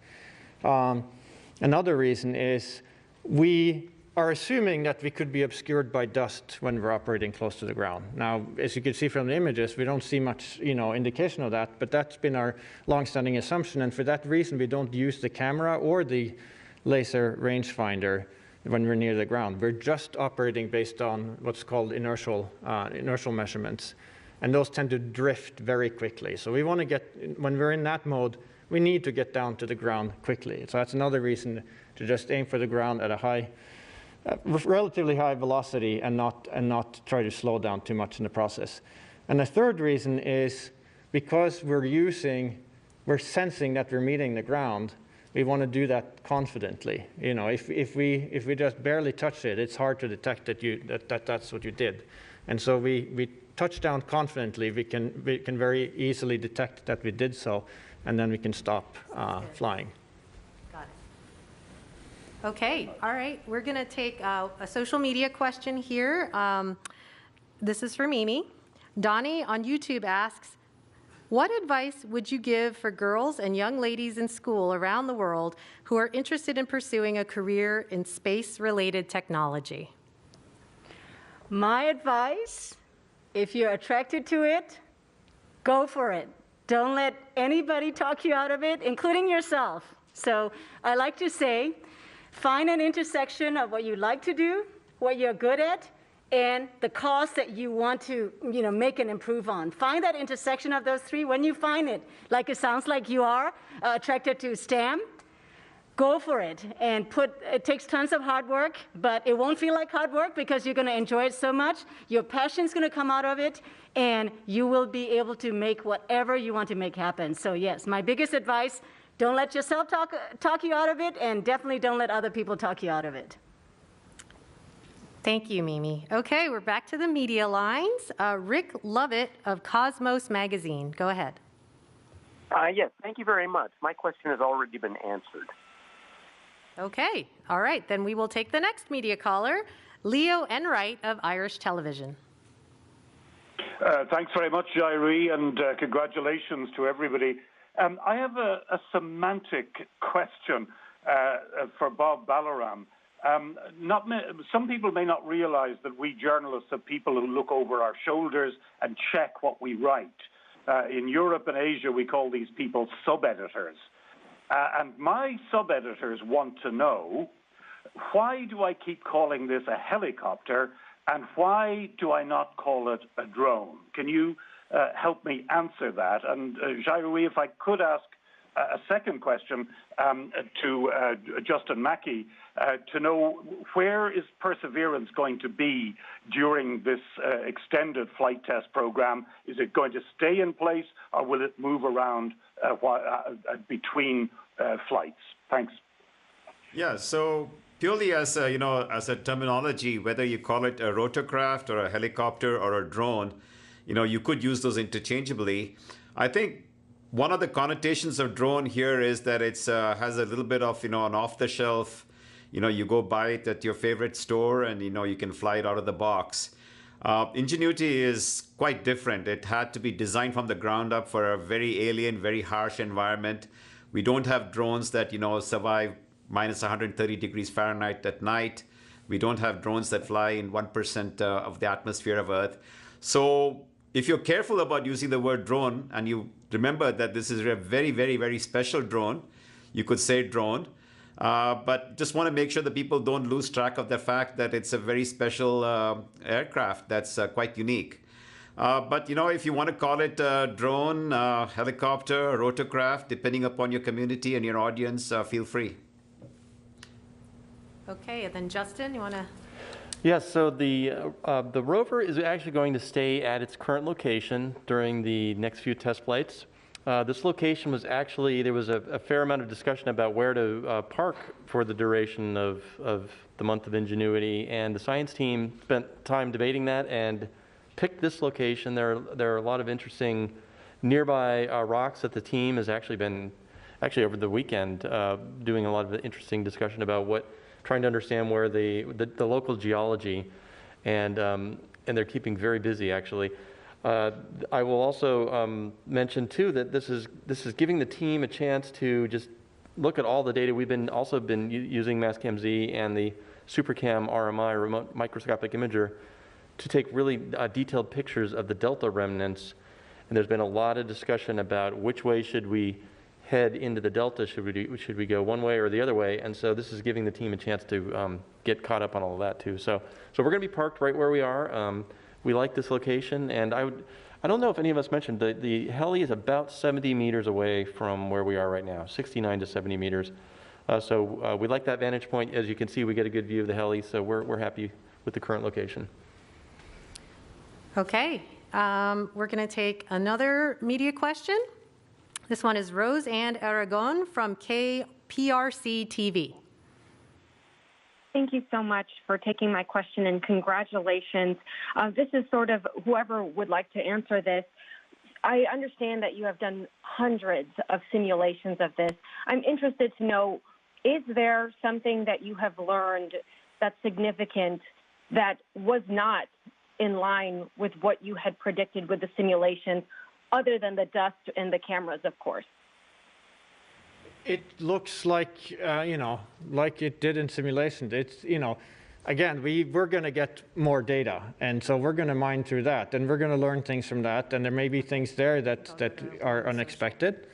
Another reason is we are assuming that we could be obscured by dust when we're operating close to the ground. Now, as you can see from the images, we don't see much indication of that, but that's been our long-standing assumption, and for that reason we don't use the camera or the laser rangefinder when we're near the ground. We're just operating based on what's called inertial measurements, and those tend to drift very quickly. So we want to get, when we're in that mode, we need to get down to the ground quickly. So that's another reason to just aim for the ground at a relatively high velocity and not try to slow down too much in the process. And the third reason is because we're sensing that we're meeting the ground, we want to do that confidently. If we just barely touch it, it's hard to detect that that's what you did. And so we touch down confidently. We can very easily detect that we did so, and then we can stop flying. Got it. Okay, all right. We're going to take a social media question here. This is for Mimi. Donnie on YouTube asks, what advice would you give for girls and young ladies in school around the world who are interested in pursuing a career in space-related technology? My advice, if you're attracted to it, go for it. Don't let anybody talk you out of it, including yourself. So I like to say, find an intersection of what you like to do, what you're good at, and the cause that you want to make and improve on. Find that intersection of those three. When you find it, like it sounds like you are attracted to STEM, go for it. And it takes tons of hard work, but it won't feel like hard work because you're going to enjoy it so much. Your passion's going to come out of it, and you will be able to make whatever you want to make happen. So yes, my biggest advice, don't let yourself talk you out of it, and definitely don't let other people talk you out of it. Thank you, Mimi. Okay, we're back to the media lines. Rick Lovett of Cosmos Magazine. Go ahead. Yes, thank you very much. My question has already been answered. Okay, all right. Then we will take the next media caller, Leo Enright of Irish Television. Thanks very much, Jairi, and congratulations to everybody. I have a semantic question for Bob Balaram. Some people may not realize that we journalists are people who look over our shoulders and check what we write. In Europe and Asia, we call these people sub-editors. And my sub-editors want to know, why do I keep calling this a helicopter, and why do I not call it a drone? Can you help me answer that? And Jairi, if I could ask a second question to Justin Mackey to know, where is Perseverance going to be during this extended flight test program? Is it going to stay in place, or will it move around between flights? Thanks. Yeah, so purely as as a terminology, whether you call it a rotorcraft or a helicopter or a drone, you could use those interchangeably. I think one of the connotations of drone here is that it's has a little bit of an off-the-shelf. You go buy it at your favorite store, and you can fly it out of the box. Ingenuity is quite different. It had to be designed from the ground up for a very alien, very harsh environment. We don't have drones that survive minus 130 degrees Fahrenheit at night. We don't have drones that fly in 1% of the atmosphere of Earth. So if you're careful about using the word drone, and you remember that this is a very, very, very special drone, you could say drone. But just want to make sure that people don't lose track of the fact that it's a very special aircraft that's quite unique. But, you know, if you want to call it a drone, helicopter, rotorcraft, depending upon your community and your audience, feel free. Okay, and then Justin, you want to? Yes, so the rover is actually going to stay at its current location during the next few test flights. This location was actually, there was a fair amount of discussion about where to park for the duration of the month of Ingenuity, and the science team spent time debating that and picked this location. There are a lot of interesting nearby rocks that the team has actually been, over the weekend, doing a lot of interesting discussion about trying to understand where the local geology, and they're keeping very busy actually. I will also mention too that this is giving the team a chance to just look at all the data. We've been using Mastcam Z and the SuperCam RMI remote microscopic imager to take really detailed pictures of the delta remnants, and there's been a lot of discussion about which way should we head into the delta. Should we go one way or the other way? And so this is giving the team a chance to get caught up on all of that too. So we're going to be parked right where we are. We like this location, and I don't know if any of us mentioned the heli is about 70 meters away from where we are right now, 69 to 70 meters. So we like that vantage point. As you can see, we get a good view of the heli, so we're happy with the current location. Okay, we're going to take another media question. This one is Rose Ann Aragon from KPRC TV. Thank you so much for taking my question, and congratulations. This is sort of whoever would like to answer this. I understand that you have done hundreds of simulations of this. I'm interested to know, is there something that you have learned that's significant that was not in line with what you had predicted with the simulations, other than the dust and the cameras, of course? It looks like, like it did in simulation. It's, again, we're going to get more data, and so we're going to mine through that, and we're going to learn things from that, and there may be things there that are unexpected.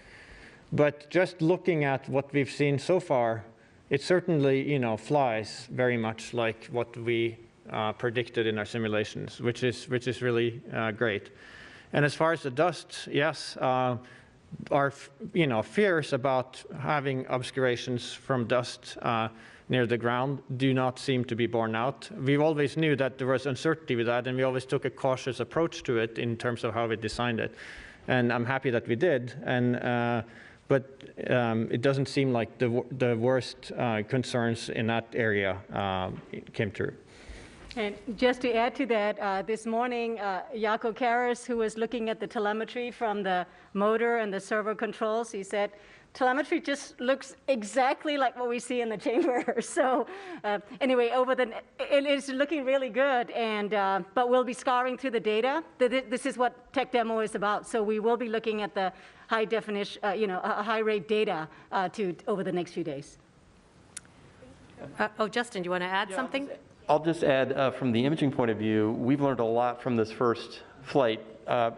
But just looking at what we've seen so far, it certainly, flies very much like what we predicted in our simulations, which is really great. And as far as the dust, yes, our fears about having obscurations from dust near the ground do not seem to be borne out. We always knew that there was uncertainty with that, and we always took a cautious approach to it in terms of how we designed it. And I'm happy that we did. And but it doesn't seem like the worst concerns in that area came true. And just to add to that, this morning, Jaco Karras, who was looking at the telemetry from the motor and the servo controls, he said, telemetry just looks exactly like what we see in the chamber. So anyway, it is looking really good, and but we'll be scouring through the data. This is what Tech Demo is about. So we will be looking at the high definition, high rate data over the next few days. Justin, do you want to add something? I'll just add, from the imaging point of view, we've learned a lot from this first flight.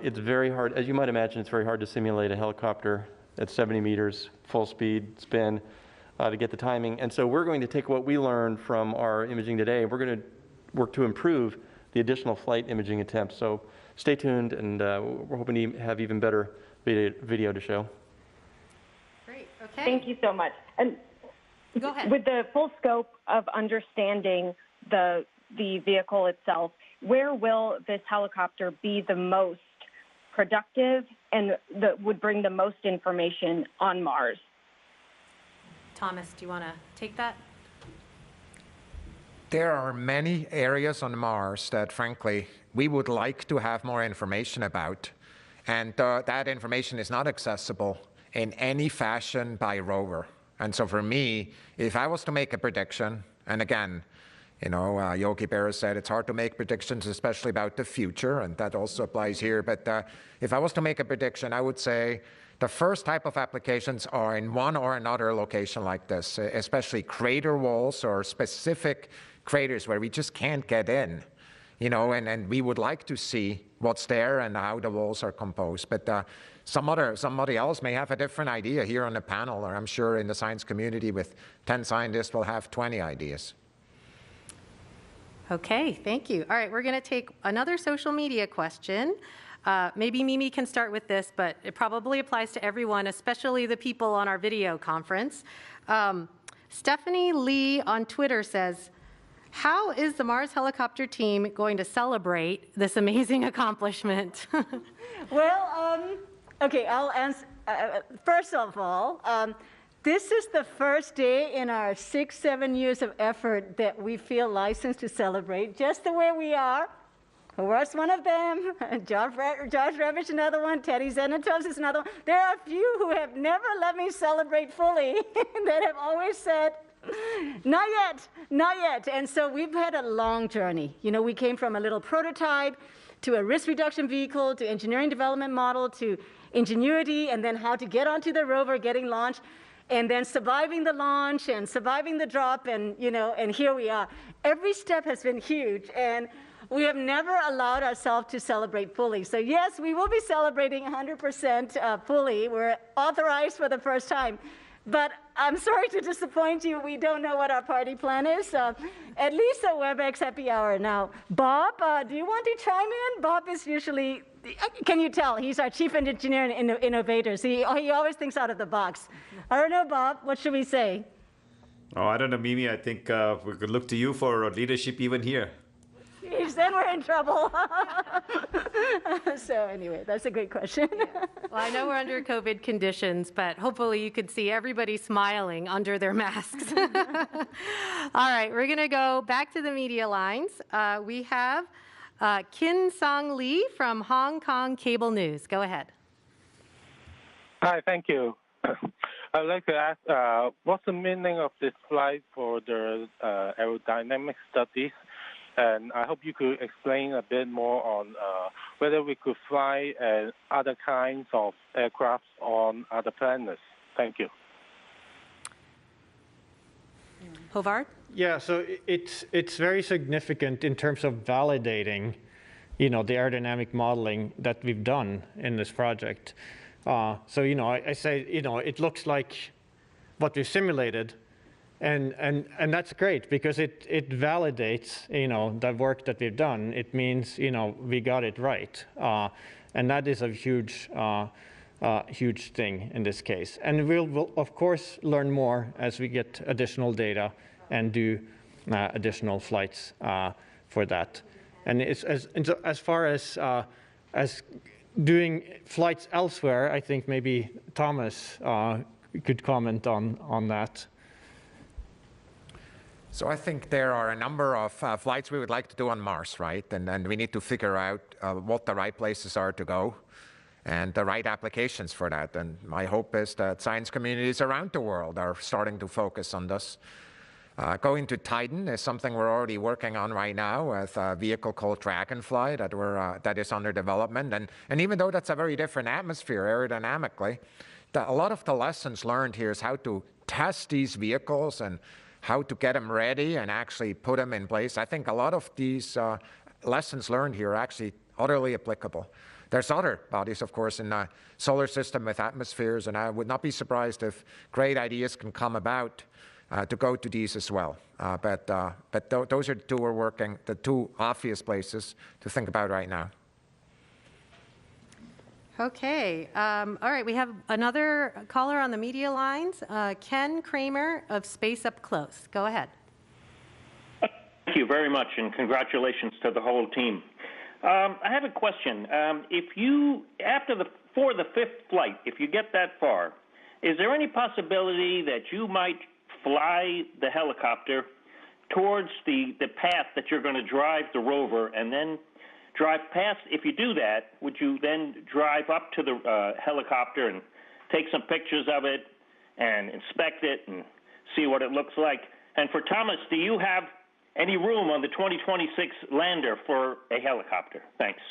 It's very hard, as you might imagine, it's very hard to simulate a helicopter at 70 meters, full speed, spin, to get the timing. And so we're going to take what we learned from our imaging today, and we're going to work to improve the additional flight imaging attempts. So stay tuned, and we're hoping to have even better video to show. Great, okay. Thank you so much. And go ahead. With the full scope of understanding the vehicle itself, where will this helicopter be the most productive and that would bring the most information on Mars? Thomas, do you want to take that? There are many areas on Mars that, frankly, we would like to have more information about, and that information is not accessible in any fashion by rover. And so for me, if I was to make a prediction, and again, Yogi Berra said it's hard to make predictions, especially about the future, and that also applies here. But if I was to make a prediction, I would say the first type of applications are in one or another location like this, especially crater walls or specific craters where we just can't get in, and we would like to see what's there and how the walls are composed. But somebody else may have a different idea here on the panel, or I'm sure in the science community with 10 scientists will have 20 ideas. Okay, thank you. All right, we're going to take another social media question. Maybe Mimi can start with this, but it probably applies to everyone, especially the people on our video conference. Stephanie Lee on Twitter says, how is the Mars helicopter team going to celebrate this amazing accomplishment? Well, okay, I'll answer. First of all, this is the first day in our 6-7 years of effort that we feel licensed to celebrate just the way we are. Hovarth's one of them, Josh Revich another one, Teddy Zenitov is another one. There are a few who have never let me celebrate fully that have always said, not yet, not yet. And so we've had a long journey. You know, we came from a little prototype to a risk reduction vehicle, to engineering development model, to Ingenuity, and then how to get onto the rover, getting launched, and then surviving the launch and surviving the drop, and you know, and here we are. Every step has been huge, and we have never allowed ourselves to celebrate fully. So yes, we will be celebrating 100% fully. We're authorized for the first time. But I'm sorry to disappoint you. We don't know what our party plan is. At least a WebEx happy hour. Now, Bob, do you want to chime in? Bob is usually, can you tell? He's our chief engineer and innovator. So he always thinks out of the box. I don't know, Bob. What should we say? Oh, I don't know, Mimi. I think we could look to you for leadership even here. Then we're in trouble. So anyway, that's a great question. Yeah. Well, I know we're under COVID conditions, but hopefully you could see everybody smiling under their masks. All right, we're going to go back to the media lines. We have Kin Song Lee from Hong Kong Cable News. Go ahead. Hi, thank you. I'd like to ask, what's the meaning of this flight for the aerodynamic studies? And I hope you could explain a bit more on whether we could fly other kinds of aircraft on other planets. Thank you. Hovarth? Yeah, so it's very significant in terms of validating, you know, the aerodynamic modeling that we've done in this project. So, you know, I say, you know, it looks like what we've simulated. And that's great because it validates, you know, the work that we've done. It means, you know, we got it right. And that is a huge, huge thing in this case. And we'll of course learn more as we get additional data and do additional flights for that. And as far as doing flights elsewhere, I think maybe Thomas could comment on that. So I think there are a number of flights we would like to do on Mars, right? And then we need to figure out what the right places are to go and the right applications for that. And my hope is that science communities around the world are starting to focus on this. Going to Titan is something we're already working on right now with a vehicle called Dragonfly that is under development. And even though that's a very different atmosphere aerodynamically, a lot of the lessons learned here is how to test these vehicles and how to get them ready and actually put them in place. I think a lot of these lessons learned here are actually utterly applicable. There's other bodies, of course, in the solar system with atmospheres, and I would not be surprised if great ideas can come about to go to these as well. But those are the two obvious places to think about right now. Okay. All right. We have another caller on the media lines, Ken Kramer of Space Up Close. Go ahead. Thank you very much, and congratulations to the whole team. I have a question. For the fifth flight, if you get that far, is there any possibility that you might fly the helicopter towards the path that you're going to drive the rover and then drive past? If you do that, would you then drive up to the helicopter and take some pictures of it and inspect it and see what it looks like? And for Thomas, do you have any room on the 2026 lander for a helicopter? Thanks.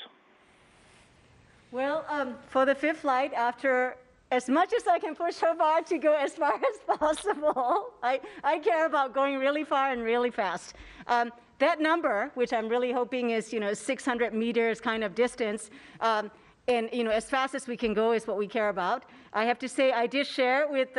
Well, for the fifth flight, after as much as I can push Hovarth to go as far as possible, I care about going really far and really fast. That number, which I'm really hoping is 600 meters kind of distance, and as fast as we can go is what we care about. I have to say, I did share with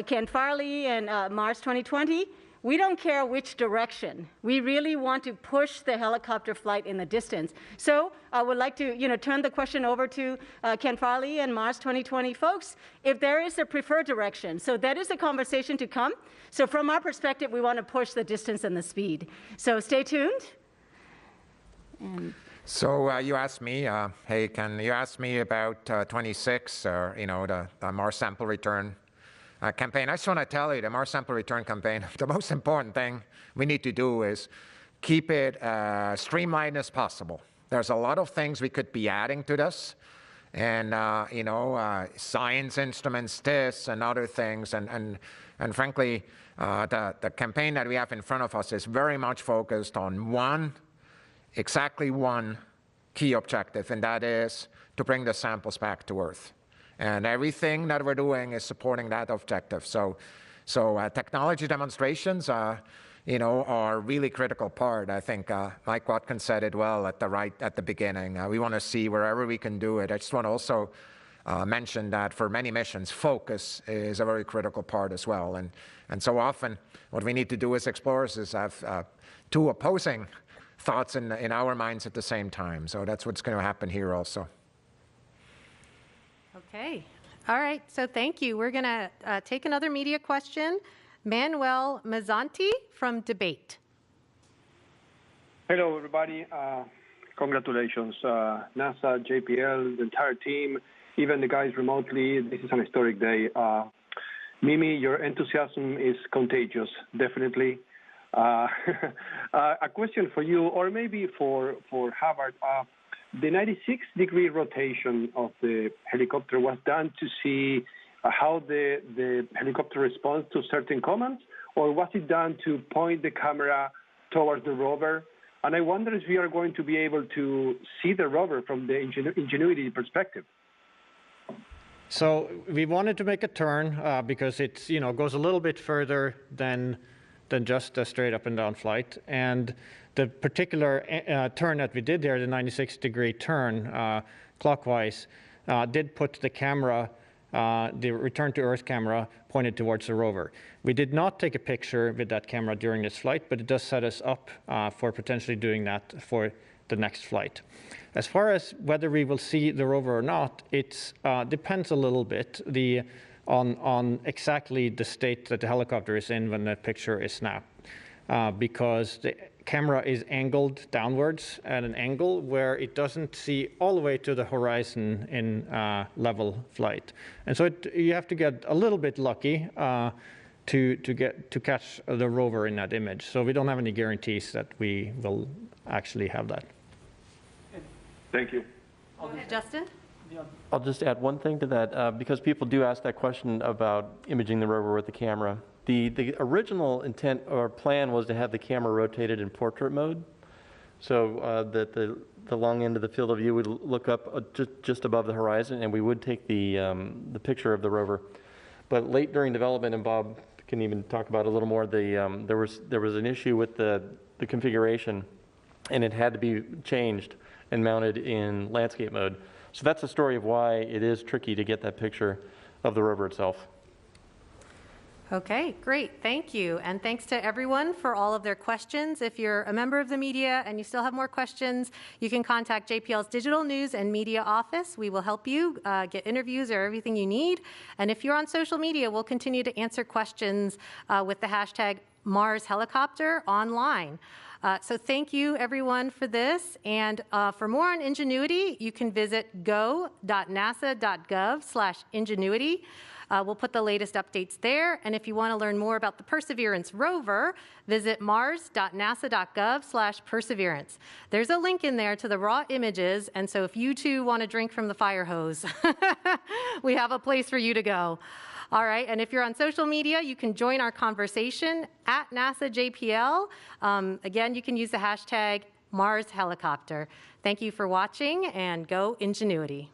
Ken Farley and Mars 2020. We don't care which direction. We really want to push the helicopter flight in the distance. So I would like to turn the question over to Ken Farley and Mars 2020 folks, if there is a preferred direction. So that is a conversation to come. So from our perspective, we want to push the distance and the speed. So stay tuned. So you asked me, hey, Ken, you asked me about 26, or the Mars sample return campaign. I just want to tell you, the Mars sample return campaign, the most important thing we need to do is keep it streamlined as possible. There's a lot of things we could be adding to this, and science instruments, this and other things, and frankly, the campaign that we have in front of us is very much focused on exactly one key objective, and that is to bring the samples back to Earth. And everything that we're doing is supporting that objective. So technology demonstrations, are a really critical part. I think Mike Watkins said it well at the beginning. We want to see wherever we can do it. I just want to also mention that for many missions, focus is a very critical part as well. And so often, what we need to do as explorers is have two opposing thoughts in our minds at the same time. So that's what's going to happen here also. Okay. All right. So thank you. We're going to take another media question. Manuel Mazzanti from Debate. Hello, everybody. Congratulations. NASA, JPL, the entire team, even the guys remotely. This is an historic day. Mimi, your enthusiasm is contagious, definitely. A question for you, or maybe for Harvard. The 96-degree rotation of the helicopter was done to see how the helicopter responds to certain commands, or was it done to point the camera towards the rover? And I wonder if we are going to be able to see the rover from the Ingenuity perspective. So we wanted to make a turn because it goes a little bit further than just a straight up and down flight. And the particular turn that we did there, the 96-degree turn clockwise, did put the camera, the return to Earth camera, pointed towards the rover. We did not take a picture with that camera during this flight, but it does set us up for potentially doing that for the next flight. As far as whether we will see the rover or not, it depends a little bit on exactly the state that the helicopter is in when the picture is snapped, because the camera is angled downwards at an angle where it doesn't see all the way to the horizon in level flight. And so you have to get a little bit lucky to catch the rover in that image. So we don't have any guarantees that we will actually have that. Thank you. Go ahead, Justin. I'll just add one thing to that, because people do ask that question about imaging the rover with the camera. The original intent or plan was to have the camera rotated in portrait mode, so that the long end of the field of view would look up just above the horizon, and we would take the picture of the rover. But late during development, and Bob can even talk about it a little more, there was an issue with the configuration, and it had to be changed and mounted in landscape mode. So that's the story of why it is tricky to get that picture of the rover itself. Okay, great. Thank you. And thanks to everyone for all of their questions. If you're a member of the media and you still have more questions, you can contact JPL's Digital News and Media Office. We will help you get interviews or everything you need. And if you're on social media, we'll continue to answer questions with the hashtag MarsHelicopter online. So thank you, everyone, for this. And for more on Ingenuity, you can visit go.nasa.gov/Ingenuity. We'll put the latest updates there. And if you want to learn more about the Perseverance rover, visit mars.nasa.gov/Perseverance. There's a link in there to the raw images. And so if you too want to drink from the fire hose, we have a place for you to go. All right, and if you're on social media, you can join our conversation at NASA JPL. Again, you can use the hashtag MarsHelicopter. Thank you for watching, and go Ingenuity.